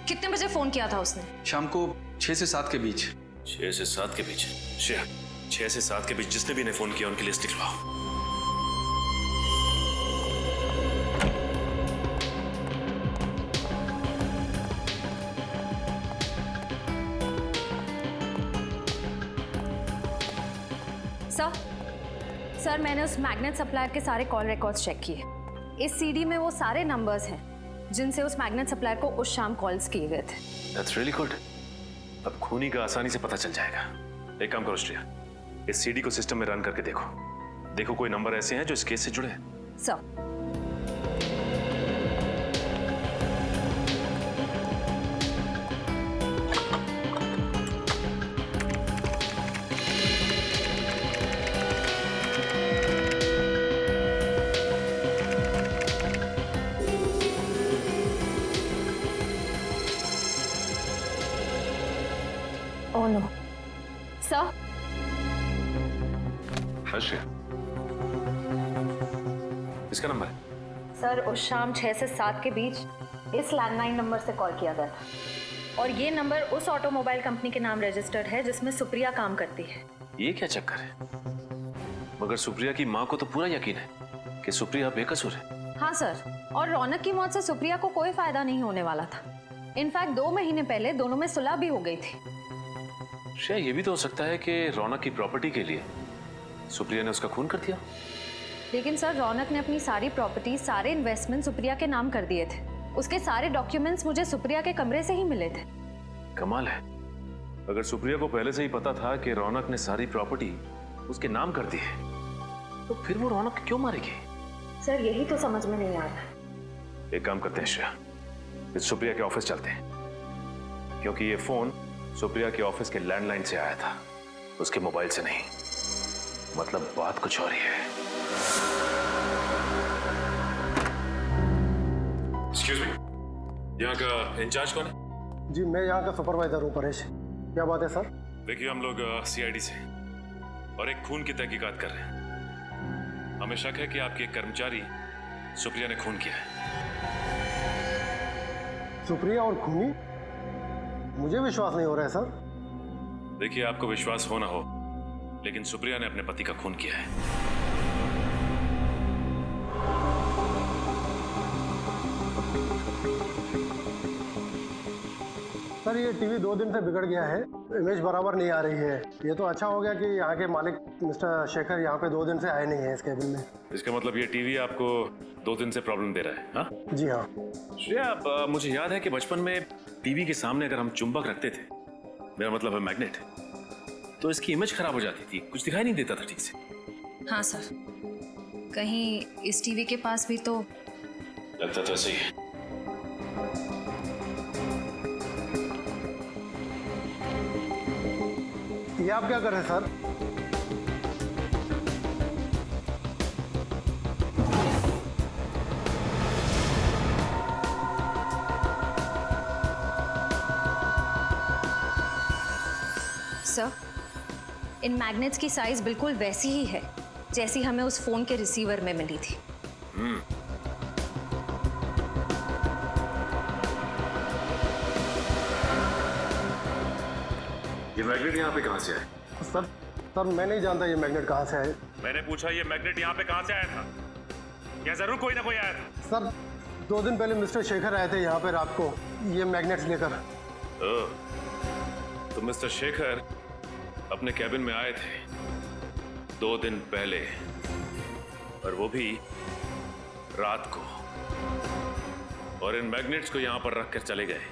कितने बजे फोन किया था उसने? शाम को 6 से 7 के बीच। 6 से 7 के बीच? 6 से 7 के बीच जिसने भी ने फोन किया उनकी लिस्ट लिखवाओ। सर मैंने उस मैग्नेट सप्लायर के सारे कॉल रिकॉर्ड्स चेक किए। इस सीडी में वो सारे नंबर्स हैं जिनसे उस मैग्नेट सप्लायर को उस शाम कॉल्स किए गए थे। That's really good। अब खूनी का आसानी से पता चल जाएगा। एक काम करो श्रेया, इस सीडी को सिस्टम में रन करके देखो कोई नंबर ऐसे हैं जो इस केस से जुड़े हैं। Sir Oh no. Sir? Shreya, इसका नंबर है? सर उस शाम 6 से 7 के बीच इस लैंडलाइन नंबर से कॉल किया गया था और ये नंबर उस ऑटोमोबाइल कंपनी के नाम रजिस्टर्ड है जिसमें सुप्रिया काम करती है। ये क्या चक्कर है? मगर सुप्रिया की माँ को तो पूरा यकीन है कि सुप्रिया बेकसूर है। हाँ सर, और रौनक की मौत से सुप्रिया को कोई फायदा नहीं होने वाला था। इनफैक्ट 2 महीने पहले दोनों में सुलह भी हो गई थी। श्रेया, ये भी तो हो सकता है कि रौनक की प्रॉपर्टी के लिए सुप्रिया ने उसका खून कर दिया। लेकिन सर रौनक ने अपनी सारी प्रॉपर्टी, सारे इन्वेस्टमेंट सुप्रिया के नाम कर दिए थे। उसके सारे डॉक्यूमेंट्स मुझे सुप्रिया के कमरे से ही मिले थे। कमाल है, अगर सुप्रिया को पहले से ही पता था कि रौनक ने सारी प्रॉपर्टी उसके नाम कर दी है तो फिर वो रौनक क्यों मारेगी? सर यही तो समझ में नहीं आ रहा। एक काम करते हैं श्रेया, इस सुप्रिया के ऑफिस चलते हैं, क्योंकि ये फोन सुप्रिया के ऑफिस के लैंडलाइन से आया था, उसके मोबाइल से नहीं। मतलब बात कुछ और ही है। एक्सक्यूज मी, यहाँ का इंचार्ज कौन है? जी मैं यहाँ का सुपरवाइजर हूँ, परेश। क्या बात है सर? देखिए हम लोग सीआईडी से और एक खून की तहकीकात कर रहे हैं। हमें शक है कि आपके एक कर्मचारी सुप्रिया ने खून किया है। सुप्रिया और खूनी? मुझे विश्वास नहीं हो रहा है सर। देखिए आपको विश्वास हो ना हो, लेकिन सुप्रिया ने अपने पति का खून किया है। सर ये टीवी 2 दिन से बिगड़ गया है, इमेज बराबर नहीं आ रही है। ये तो अच्छा हो गया कि यहाँ के मालिक मिस्टर शेखर यहाँ पे 2 दिन से आए नहीं है इस केबिन में। इसका मतलब ये टीवी आपको 2 दिन से प्रॉब्लम दे रहा है? हाँ जी हाँ। श्रेया, मुझे याद है कि बचपन में टीवी के सामने अगर हम चुंबक रखते थे, मेरा मतलब है मैग्नेट, तो इसकी इमेज खराब हो जाती थी, कुछ दिखाई नहीं देता था ठीक से। हाँ सर, कहीं इस टीवी के पास भी तो लगता तो ऐसे ही है। आप क्या कर रहे हैं सर? सर, इन मैग्नेट्स की साइज बिल्कुल वैसी ही है जैसी हमें उस फोन के रिसीवर में मिली थी। ये मैग्नेट यहाँ पे कहाँ से आया? सर मैं नहीं जानता ये मैग्नेट कहाँ से आए। मैंने पूछा ये मैग्नेट यहाँ पे कहाँ से आया था? यहाँ जरूर कोई ना कोई आया था। सर 2 दिन पहले मिस्टर शेखर आए थे यहाँ पे रात को ये मैग्नेट्स लेकर। तो मिस्टर शेखर अपने कैबिन में आए थे 2 दिन पहले, और वो भी रात को, और इन मैग्नेट्स को यहाँ पर रखकर चले गए।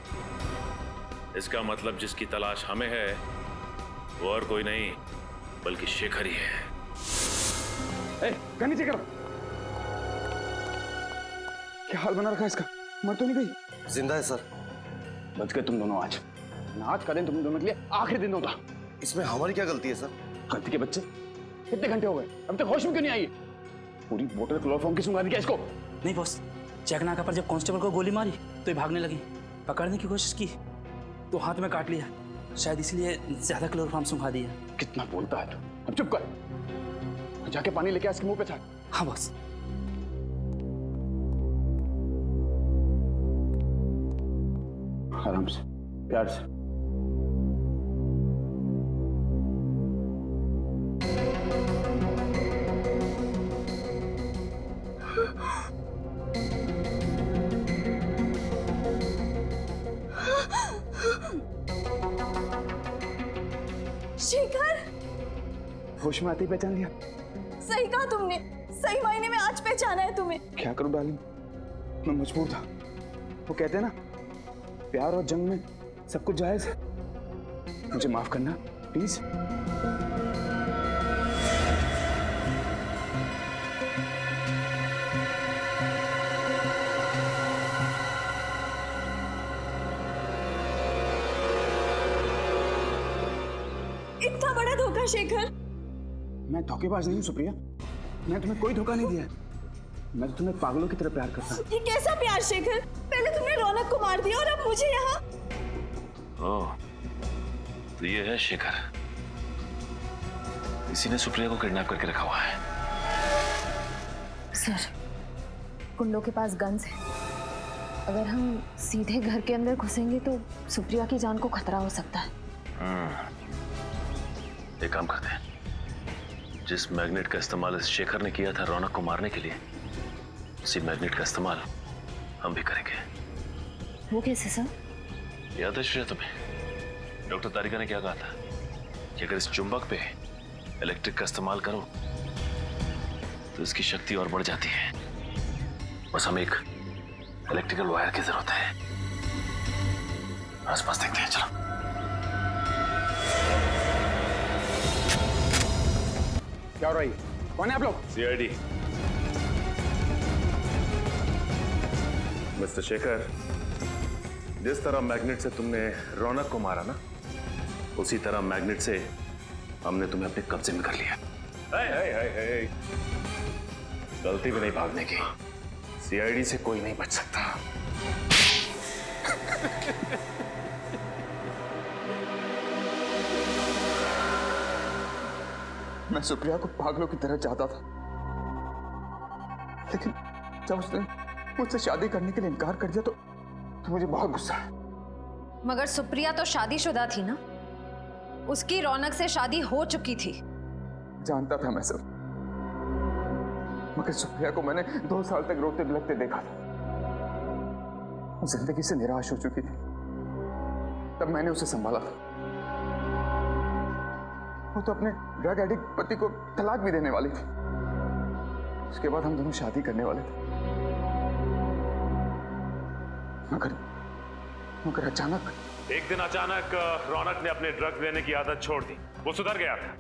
इसका मतलब जिसकी तलाश हमें है वो और कोई नहीं बल्कि शेखर ही है। नीचे करो। क्या हाल बना रखा है इसका? मर तो नहीं गई? जिंदा है सर। बच गए तुम दोनों आज। आज का दिन तुम दोनों के लिए आखिरी दिन होता। इसमें हमारी क्या गलती है सर? गलती के बच्चे, कितने घंटे हो गए अब तक होश में क्यों नहीं आई? पूरी बोतल क्लोरोफॉर्म की सुंघा दी क्या इसको? नहीं बॉस, चेकनाका पर जब कांस्टेबल को गोली मारी तो ये भागने लगी। पकड़ने की कोशिश की तो हाथ में काट लिया, शायद इसलिए ज्यादा क्लोरोफॉर्म सुंघा दिया। कितना बोलता है तू? अब चुप कर, जाके पानी लेके इसके मुंह पे छाट। हाँ बॉस। आराम से, प्यार से। शेखर, होश में आते ही पहचान लिया। सही कहा तुमने, सही मायने में आज पहचाना है तुम्हें। क्या करूं डार्लिंग, मैं मजबूर था। वो कहते हैं ना, प्यार और जंग में सब कुछ जायज है। मुझे माफ करना प्लीज। इतना बड़ा धोखा शेखर। मैं धोखेबाज नहीं हूं सुप्रिया, मैं तुम्हें कोई धोखा नहीं दिया। मैं तो तुम्हें पागलों की तरह प्यार करता हूं। ये कैसा प्यार शेखर? पहले तुमने रौनक को मार दिया और अब मुझे यहाँ। ओह, तो ये है शेखर। इसी ने सुप्रिया को किडनैप करके रखा हुआ है। सर, कुंडों के पास गन्स है। अगर हम सीधे घर के अंदर घुसेंगे तो सुप्रिया की जान को खतरा हो सकता है। एक काम करते हैं, जिस मैग्नेट का इस्तेमाल इस शेखर ने किया था रौनक को मारने के लिए, उसी मैग्नेट का इस्तेमाल हम भी करेंगे। वो कैसे सर? याद है श्रेया तुम्हें, डॉक्टर तारिका ने क्या कहा था कि अगर इस चुंबक पे इलेक्ट्रिक का इस्तेमाल करो तो इसकी शक्ति और बढ़ जाती है। बस हमें एक इलेक्ट्रिकल वायर की जरूरत है। आसपास देखते हैं, चलो। क्या हो रहा है? कौन है आप लोग? सीआईडी। मिस्टर शेखर, जिस तरह मैग्नेट से तुमने रौनक को मारा ना, उसी तरह मैग्नेट से हमने तुम्हें अपने कब्जे में कर लिया। गलती भी नहीं भागने की। सीआईडी से कोई नहीं बच सकता। मैं सुप्रिया को पागलों की तरह चाहता था, लेकिन जब उसने मुझसे शादी करने के लिए इनकार कर दिया तो मुझे बहुत गुस्सा है। मगर सुप्रिया तो शादीशुदा थी ना, उसकी रौनक से शादी हो चुकी थी। जानता था मैं सब, मगर सुप्रिया को मैंने 2 साल तक रोते बिलखते देखा था। वो जिंदगी से निराश हो चुकी थी, तब मैंने उसे संभाला था। वो तो अपने ड्रग एडिक्ट पति को तलाक भी देने वाली थी। उसके बाद हम दोनों शादी करने वाले थे, मगर अचानक एक दिन अचानक रौनक ने अपने ड्रग्स लेने की आदत छोड़ दी। वो सुधर गया था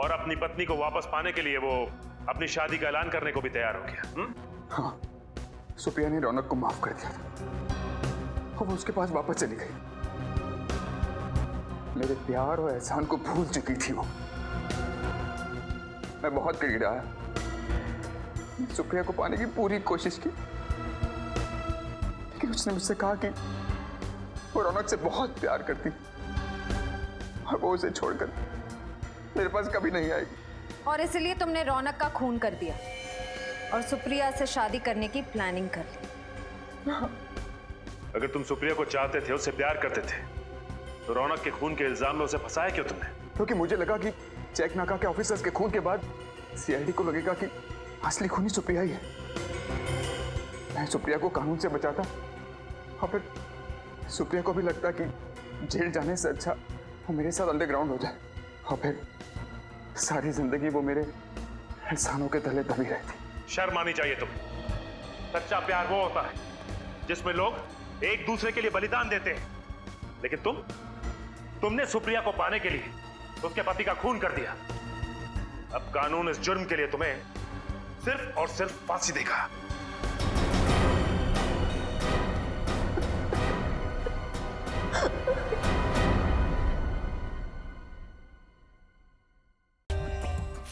और अपनी पत्नी को वापस पाने के लिए वो अपनी शादी का ऐलान करने को भी तैयार हो गया। हाँ, सुप्रिया ने रौनक को माफ कर दिया था और वो उसके पास वापस चली गई। मेरे प्यार और एहसान को भूल चुकी थी वो। मैं बहुत गिड़गिड़ाया, सुप्रिया को पाने की पूरी कोशिश की, लेकिन उसने मुझसे कहा कि वो रौनक से बहुत प्यार करती और वो उसे छोड़कर मेरे पास कभी नहीं आएगी। और इसलिए तुमने रौनक का खून कर दिया और सुप्रिया से शादी करने की प्लानिंग कर ली। अगर तुम सुप्रिया को चाहते थे, उससे प्यार करते थे, तो रौनक के खून के इल्जाम में उसे फंसाया क्यों तुमने? क्योंकि मुझे लगा कि चेक नाका के ऑफिसर्स के खून के बाद सीआईडी को लगेगा कि असली खूनी सुप्रिया ही है। मैं सुप्रिया को कानून से बचाता और फिर सुप्रिया को भी लगता कि जेल जाने से अच्छा वो मेरे साथ अंडरग्राउंड हो जाए और फिर सारी जिंदगी वो मेरे एहसानों के तले दबी रहती। शर्म आनी चाहिए तुम्हें। सच्चा प्यार वो होता है जिसमें लोग एक दूसरे के लिए बलिदान देते हैं, लेकिन तुमने सुप्रिया को पाने के लिए उसके पति का खून कर दिया। अब कानून इस जुर्म के लिए तुम्हें सिर्फ और सिर्फ फांसी देगा।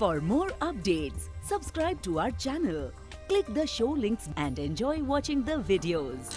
For more updates, subscribe to our channel, click the show links and enjoy watching the videos.